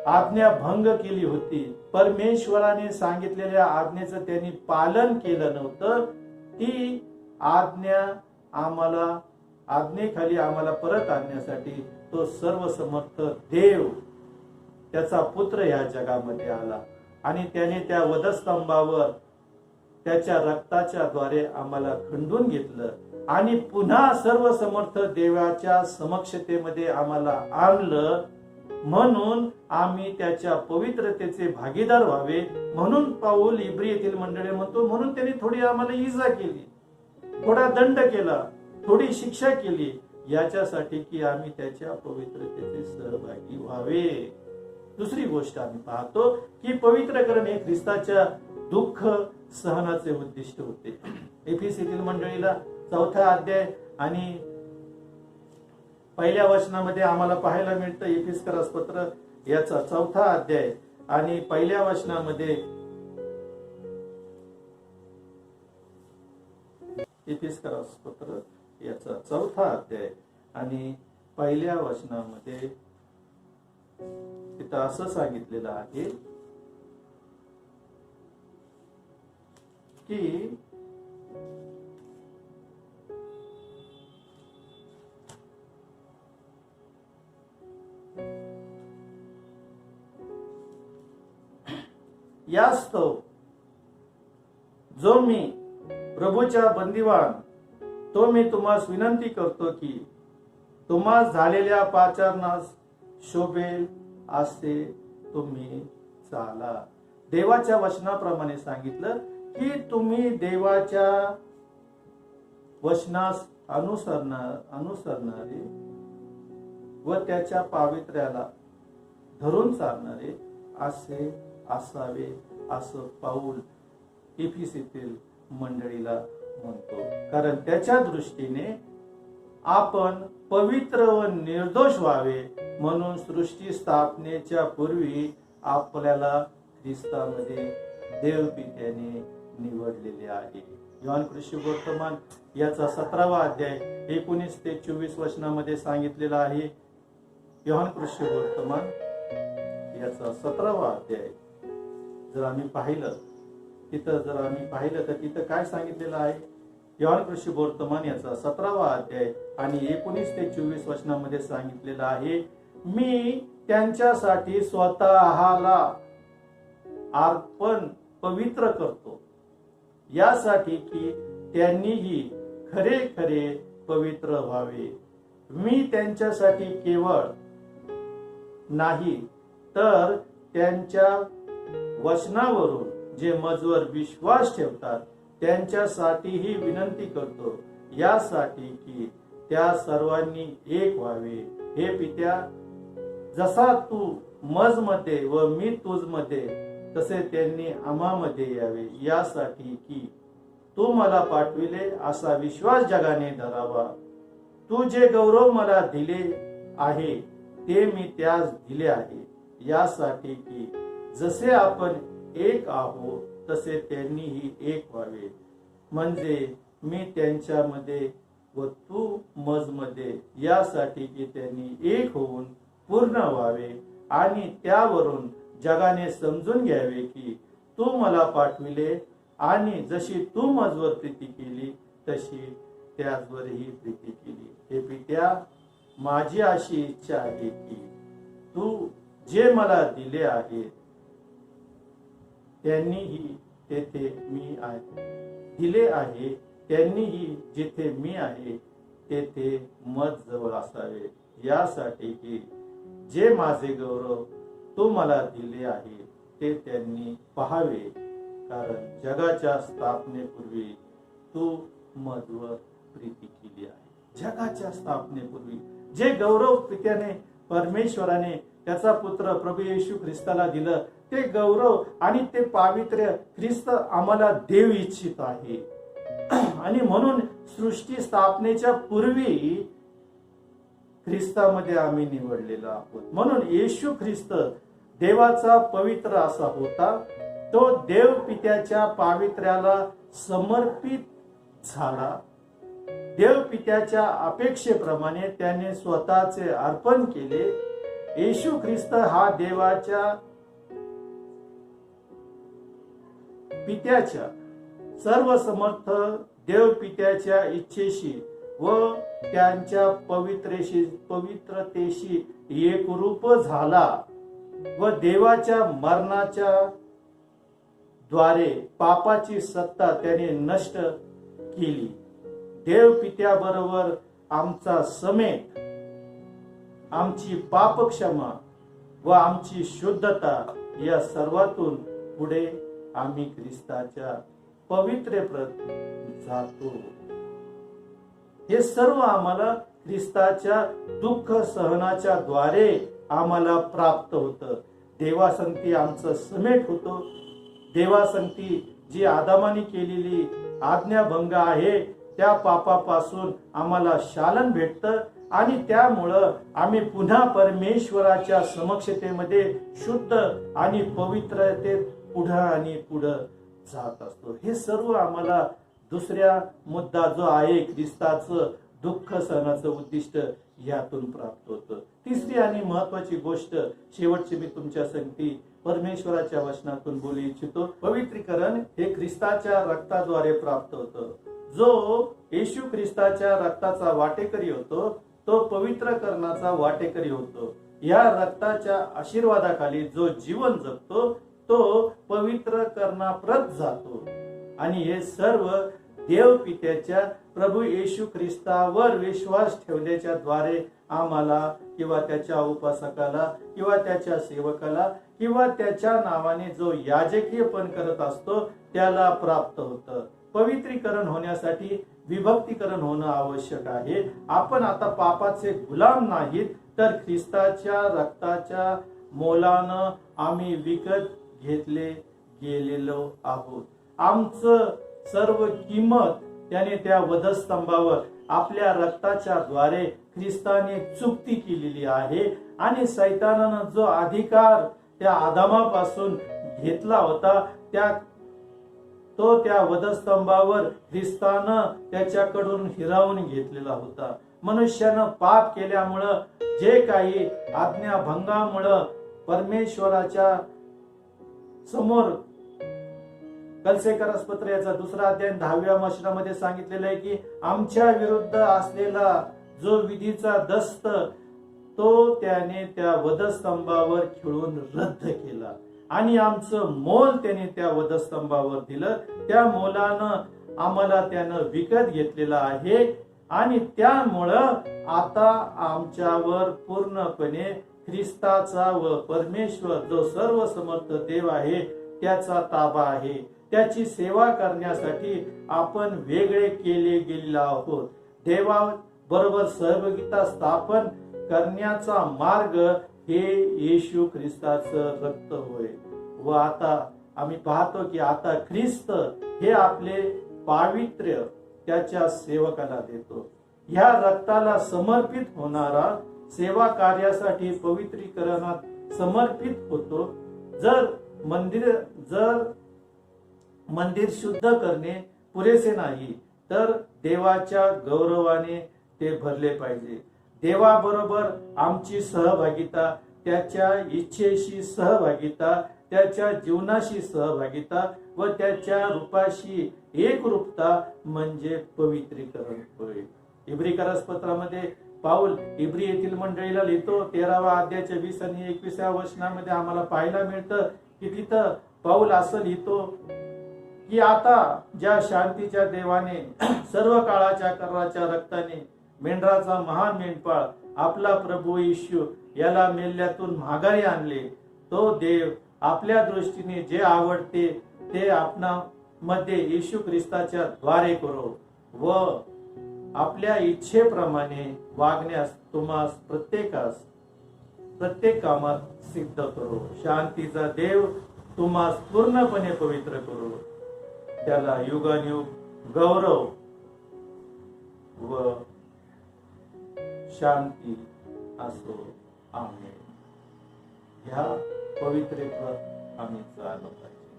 आज्ञा भंग केली होती. परमेश्वराने सांगितलेल्या आज्ञेचं त्यांनी पालन केलं नव्हतं. ती आज्ञेखाली आम्हाला परत आणण्यासाठी तो सर्व समर्थ देव त्याचा पुत्र या जगामध्ये आला आणि त्याने त्या वधस्तंभावर त्याच्या रक्ताच्या द्वारे आम्हाला खंडून घेतलं आणि पुन्हा सर्व समर्थ देवाच्या समक्षतेमध्ये आम्हाला आणलं. म्हणून आम्ही त्याच्या पवित्रतेचे भागीदार व्हावे. म्हणून पाऊल इब्री येथील मंडळी म्हणतो, म्हणून त्यांनी थोडी आम्हाला इजा केली, थोडा दंड केला, थोडी शिक्षा केली, याच्यासाठी की आम्ही त्याच्या पवित्रतेचे सहभागी व्हावे. दुसरी गोष्ट आम्ही पाहतो की पवित्रकरण हे ख्रिस्ताच्या दुःख सहनाचे उद्दिष्ट होते. एफेसीतील मंडळीला 4था अध्याय आणि 1ल्या वचनामध्ये आम्हाला पाहायला मिळतं. एफेसकरासपत्र याचा 4था अध्याय आणि 1ल्या वचनामध्ये, एफेसकरासपत्र याचा 4था अध्याय आणि 1ल्या वचनामध्ये तिथं असं सांगितलेलं आहे की यास्तव जो मी प्रभूच्या बंदिवान तो मी तुम्हास विनंती करतो की तुम्हास झालेल्या पाचारणास शोभेल असे तुम्ही चाला. देवाच्या वचनाप्रमाणे सांगितलं की तुम्ही देवाच्या वचनास अनुसरणारे व त्याच्या पावित्र्याला धरून चालणारे असे असावे असं पाऊल इफिसीतील मंडळीला म्हणतो. कारण त्याच्या दृष्टीने आपण पवित्र व निर्दोष व्हावे म्हणून सृष्टी स्थापनेच्या पूर्वी आपल्याला ख्रिस्तामध्ये देवपित्याने निवडलेले आहे. योहान कृष्णवर्तमान याचा 17वा अध्याय 19 ते 24 वचनामध्ये सांगितलेला आहे. योहान कृष्णवर्तमान याचा 17वा अध्याय जर आम्ही पाहिलं तर तिथं काय सांगितलेलं आहे. योहान कृष्णवर्तमान याचा 17वा अध्याय आणि 19 ते 24 वचनामध्ये सांगितलेलं आहे, मी त्यांच्यासाठी स्वतःला अर्पण पवित्र करतो यासाठी की त्यांनीही खरे खरे पवित्र व्हावे. मी त्यांच्यासाठी केवळ नाही तर त्यांच्या वचनावरून जे माझवर विश्वास ठेवतात त्यांच्यासाठीही विनंती करतो यासाठी की त्या सर्वांनी एक व्हावे. हे पित्या, जसा तू मजमध्ये व मी तुझमध्ये तसे त्यांनी आम्हामध्ये यावे यासाठी की तू मला पाठविले असा विश्वास जगाने धरावा. तू जे गौरव मला दिले आहे ते मी त्यास दिले आहे यासाठी की जसे आपण एक आहोत तसे त्यांनीही एक व्हावे. म्हणजे मी त्यांच्यामध्ये व तू मजमध्ये यासाठी की त्यांनी एक होऊन पूर्ण व्हावे आणि त्यावरून जगाने समजून घ्यावे की तू मला पाठविले आणि जशी तू माझवर प्रीती केली तशी त्याचवरही प्रीती केली. हे पित्या, माझी अशी इच्छा आहे की तू जे मला दिले आहे त्यांनीही तेथे मी आहे दिले आहे त्यांनीही जिथे मी आहे तेथे मज जवळ असावे यासाठी की जे माझे गौरव तू मला दिले आहे ते त्यांनी पाहावे. कारण जगाच्या स्थापनेपूर्वी तू मजवर प्रीती केली आहे. जगाच्या स्थापनेपूर्वी जे गौरव पित्याने परमेश्वराने त्याचा पुत्र प्रभू येशू ख्रिस्ताला दिलं ते गौरव आणि ते पावित्र्य ख्रिस्त आम्हाला देव इच्छित आहे. आणि म्हणून सृष्टी स्थापनेच्या पूर्वी ख्रिस्तामध्ये आम्ही निवडलेलो आहोत. म्हणून येशू ख्रिस्त देवाचा पवित्र असा होता. तो देव पित्याच्या पावित्र्याला समर्पित झाला. देव पित्याच्या अपेक्षेप्रमाणे त्याने स्वतःचे अर्पण केले. येशू ख्रिस्त हा देवाच्या पित्याच्या सर्व समर्थ देव पित्याच्या इच्छेशी व त्यांच्या पवित्रतेशी एकरूप झाला व देवाच्या मरणाच्या द्वारे पापाची सत्ता त्याने नष्ट केली. देव पित्याबरोबर आमचा समेट, आमची पाप क्षमा व आमची शुद्धता या सर्वातून पुढे आम्ही ख्रिस्ताच्या पवित्रेप्रत जातो. हे सर्व आम्हाला ख्रिस्ताच्या दुःख सहनाच्या द्वारे आम्हाला प्राप्त होतं. देवासंगती आमचं समेट होतो. देवासंगती जी आदामाने केलेली आज्ञाभंग आहे त्या पापापासून आम्हाला शालन भेटतं आणि त्यामुळं आम्ही पुन्हा परमेश्वराच्या समक्षतेमध्ये शुद्ध आणि पवित्रतेत पुढं आणि पुढं जात असतो. हे सर्व आम्हाला दुसऱ्या मुद्दा जो आहे ख्रिस्ताचं दुःख सहनाचं उद्दिष्ट यातून प्राप्त होतं. तिसरी आणि महत्वाची गोष्ट, शेवटची मी तुमच्या संगती परमेश्वराच्या वचनातून बोलू इच्छितो. पवित्रीकरण हे ख्रिस्ताच्या रक्ताद्वारे प्राप्त होतं. जो येशू ख्रिस्ताच्या रक्ताचा वाटेकरी होतो तो पवित्रकरणाचा वाटेकरी होतो. या रक्ताच्या आशीर्वादाखाली जो जीवन जगतो तो पवित्रकरणाप्रत जातो. आणि हे सर्व देव पित्याच्या प्रभू येशू ख्रिस्तावर विश्वास ठेवल्याच्या द्वारे आम्हाला किंवा त्याच्या उपासकाला किंवा त्याच्या सेवकाला किंवा त्याच्या नावाने जो याजकीयपण करत असतो त्याला प्राप्त होतं. पवित्रीकरण होण्यासाठी विभक्तीकरण होणं आवश्यक आहे. आपण आता पापाचे गुलाम नाहीत तर ख्रिस्ताच्या रक्ताच्या मोलानं आम्ही विकत घेतले गेलेलो आहोत. आमचं सर्व किंमत त्याने त्या वधस्तंभावर आपल्या रक्ताच्या द्वारे ख्रिस्ताने चुकती केलेली आहे. आणि सैतानानं जो अधिकार त्या आदामापासून घेतला होता तो त्या वधस्तंभावर ख्रिस्तानं त्याच्याकडून हिरावून घेतलेला होता. मनुष्यानं पाप केल्यामुळं जे काही आज्ञाभंगामुळं परमेश्वराच्या समोर कलसेकरास पत्र याचा 2 अध्याय 10व्या वचनामध्ये सांगितलेलं आहे की आमच्या विरुद्ध असलेला जो विधीचा दस्त तो त्याने त्या वधस्तंभावर खिळून रद्द केला आणि आमचं मोल त्याने त्या वधस्तंभावर दिलं. त्या मोलानं आम्हाला त्यानं विकत घेतलेला आहे आणि त्यामुळं आता आमच्यावर पूर्णपणे ख्रिस्ताचा व परमेश्वर जो सर्व समर्थ देव आहे त्याचा ताबा आहे. त्याची सेवा करण्यासाठी आपण वेगळे केले गेले आहोत. देवा बरोबर सहभागिता स्थापन करण्याचा मार्ग हे येशू ख्रिस्ताचं रक्त होय. व आता आम्ही पाहतो की आता ख्रिस्त हे आपले पावित्र्य त्याच्या सेवकाला देतो. ह्या रक्ताला समर्पित होणारा सेवा कार्यासाठी पवित्रीकरणात समर्पित होतो. जर मंदिर शुद्ध करणे पुरेसे नाही तर देवाच्या गौरवाने ते भरले पाहिजे. देवाबरोबर आमची सहभागिता, त्याच्या इच्छेशी सहभागिता, त्याच्या जीवनाशी सहभागिता व त्याच्या रूपाशी एकरूपता म्हणजे पवित्रीकरण होय. इब्रिकरास पत्रामध्ये पाऊल इब्री येथील मंडळीला लिहितो 13व्या अध्यायाच्या 20 आणि 21व्या वचनामध्ये आम्हाला पाहायला मिळतं की तिथं पाऊल असं लिहितो की आता ज्या शांतीच्या देवाने सर्व काळाच्या कराच्या रक्ताने मेंढराचा महान मेंढपाळ आपला प्रभू येशू याला मेल्यातून माघारी आणले, तो देव आपल्या दृष्टीने जे आवडते ते आपणा मध्ये येशू ख्रिस्ताच्या द्वारे करो व आपल्या इच्छेप्रमाणे वागण्यास तुम्हास प्रत्येक कामात सिद्ध करो. शांतीचा देव तुम्हास पूर्णपणे पवित्र करो. त्याला युगानुयुग गौरव व शांती असो. आमेन. ह्या पवित्रेवर आम्ही चाललो पाहिजे.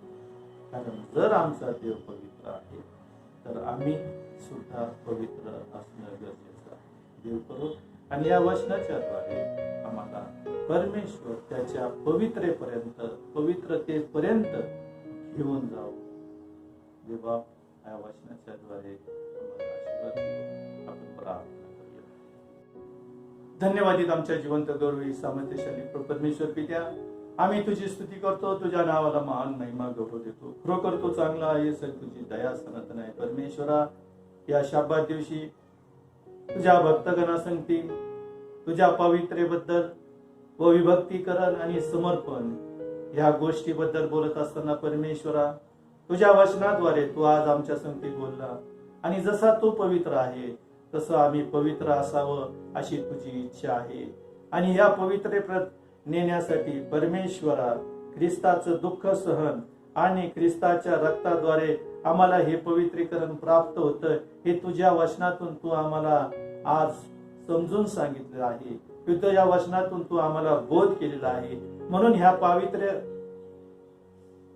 कारण जर आमचा देव पवित्र आहे तर आम्ही सुद्धा पवित्र असणं गरजेचं आहे. देव करो आणि या वचनाच्या द्वारे आम्हाला परमेश्वर त्याच्या पवित्रतेपर्यंत घेऊन जाऊ. देवा या वचनाच्या द्वारे आम्हाला आशीर्वाद देऊ. आपण प्रार्थना करूया. धन्यवादित आमच्या जिवंत गौरवी सामर्थ्यशाली परमेश्वर पित्या, आम्ही तुझी स्तुती करतो, तुझ्या नावाला महान महिमा गौरव देतो. खरोखर तो चांगला आहे, सर तुझी दया सनातन आहे. परमेश्वरा, या शब्दात दिवशी तुझ्या भक्तगणा संगती तुझ्या पवित्रेबद्दल व विभक्तीकरण आणि समर्पण या गोष्टीबद्दल बोलत असताना परमेश्वरा, तुझ्या वचनाद्वारे तू आज आमच्या संगतीत बोलला आणि जसा तू पवित्र आहे तसं आम्ही पवित्र असावं अशी तुझी इच्छा आहे. आणि या पवित्रेप्रत नेण्यासाठी परमेश्वरा, ख्रिस्ताचं दुःख सहन आणि ख्रिस्ताच्या रक्ताद्वारे आम्हाला हे पवित्रीकरण प्राप्त होतं हे तुझ्या वचनातून तू आम्हाला आज समजून सांगितलं आहे. तुझ्या वचनातून तू आम्हाला बोध केलेला आहे. म्हणून ह्या पावित्र्य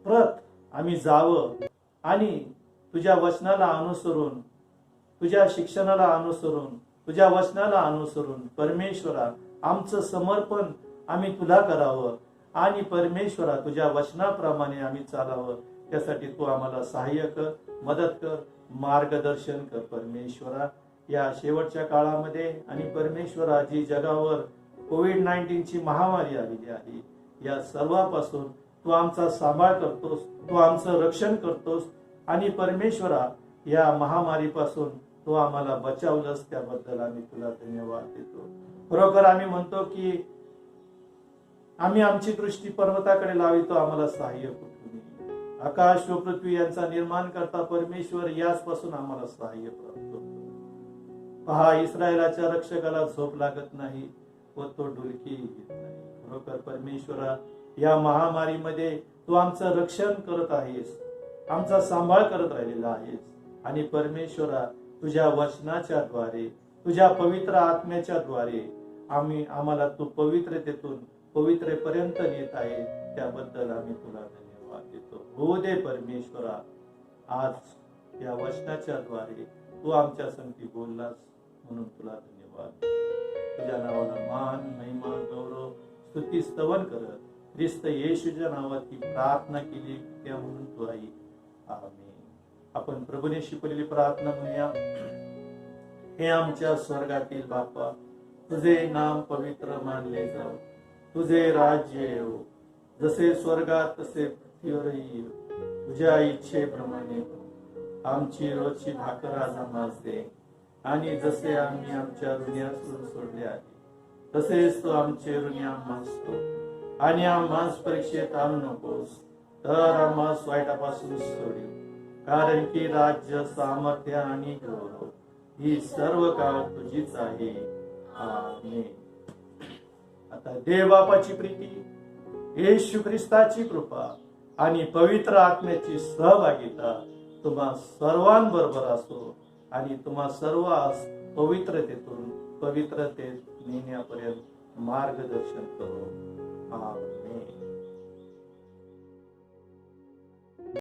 प्रत आम्ही जावं आणि तुझ्या वचनाला अनुसरून, तुझ्या शिक्षणाला अनुसरून तुझ्या वचनाला अनुसरून परमेश्वरा आमचं समर्पण आम्ही तुला करावं आणि परमेश्वरा तुझ्या वचनाप्रमाणे आम्ही चालावं, त्यासाठी तू आम्हाला सहाय्य कर, मदत कर, मार्गदर्शन कर परमेश्वरा. या शेवटच्या काळामध्ये आणि परमेश्वरा जी जगावर कोविड-19 महामारी आलेली आहे, या सर्वापासून तू आमचा सांभाळ करतोस, तू आमचं रक्षण करतोस आणि परमेश्वरा या महामारीपासून तू आम्हाला बचावलंस, त्याबद्दल आम्ही तुला धन्यवाद देतो. खरोखर आम्ही म्हणतो की आम्ही आमची दृष्टी पर्वताकडे लावितो, आम्हाला सहाय्य कुठून येईल? आकाश व पृथ्वी यांचा निर्माण करता परमेश्वर, याचपासून आम्हाला सहाय्य प्राप्त होतं. पहा, इस्रायलाच्या रक्षकाला झोप लागत नाही व तो डुलकी घेत नाही. खरोखर परमेश्वरा या महामारीमध्ये तू आमचं रक्षण करत आहेस, आमचा सांभाळ करत राहिलेला आहेस आणि परमेश्वरा तुझ्या वचनाच्या द्वारे, तुझ्या पवित्र आत्म्याच्या द्वारे आम्हाला तू पवित्रतेतून पवित्रेपर्यंत नेत आहे, त्याबद्दल आम्ही तुला धन्यवाद देतो. हो दे परमेश्वरा, आज या वचनाच्या द्वारे तू आमच्या संगती बोललास म्हणून तुला धन्यवाद. तुझ्या नावाला मान, महिमा, गौरव, स्तुती, स्तवन करत ख्रिस्त येशूच्या नावात ही प्रार्थना केली त्या म्हणून तू आई. आमेन. आपण प्रभूने शिकवलेली प्रार्थना म्हणूया. हे आमच्या स्वर्गातील बापा, तुझे नाम पवित्र मानले जाओ, तुझे राज्य येवो, जसे स्वर्गात तसे पृथ्वीवरही येवो. तुझ्या इच्छेप्रमाणे आमची रोजची भाकर आज आम्हास दे, आणि जसे आम्ही आमच्या ऋणासून सोडले आहे तसेच तू आमचे ऋणी आम्हास सोड, आणि आम्हास परीक्षेत आणू नकोस, तर आम्हास वाईटापासून सोडीव. कारण की राज्य, सामर्थ्य आणि गौरव ही सर्व काळ तुझीच आहे. आमेन. आता देव बापाची प्रीती, येशू ख्रिस्ताची कृपा आणि पवित्र आत्म्याची सहभागिता तुम्हा सर्वांबरोबर असो आणि तुम्हा सर्वांस पवित्रतेतून पवित्रतेत नेण्यापर्यंत मार्गदर्शन करो. आमेन.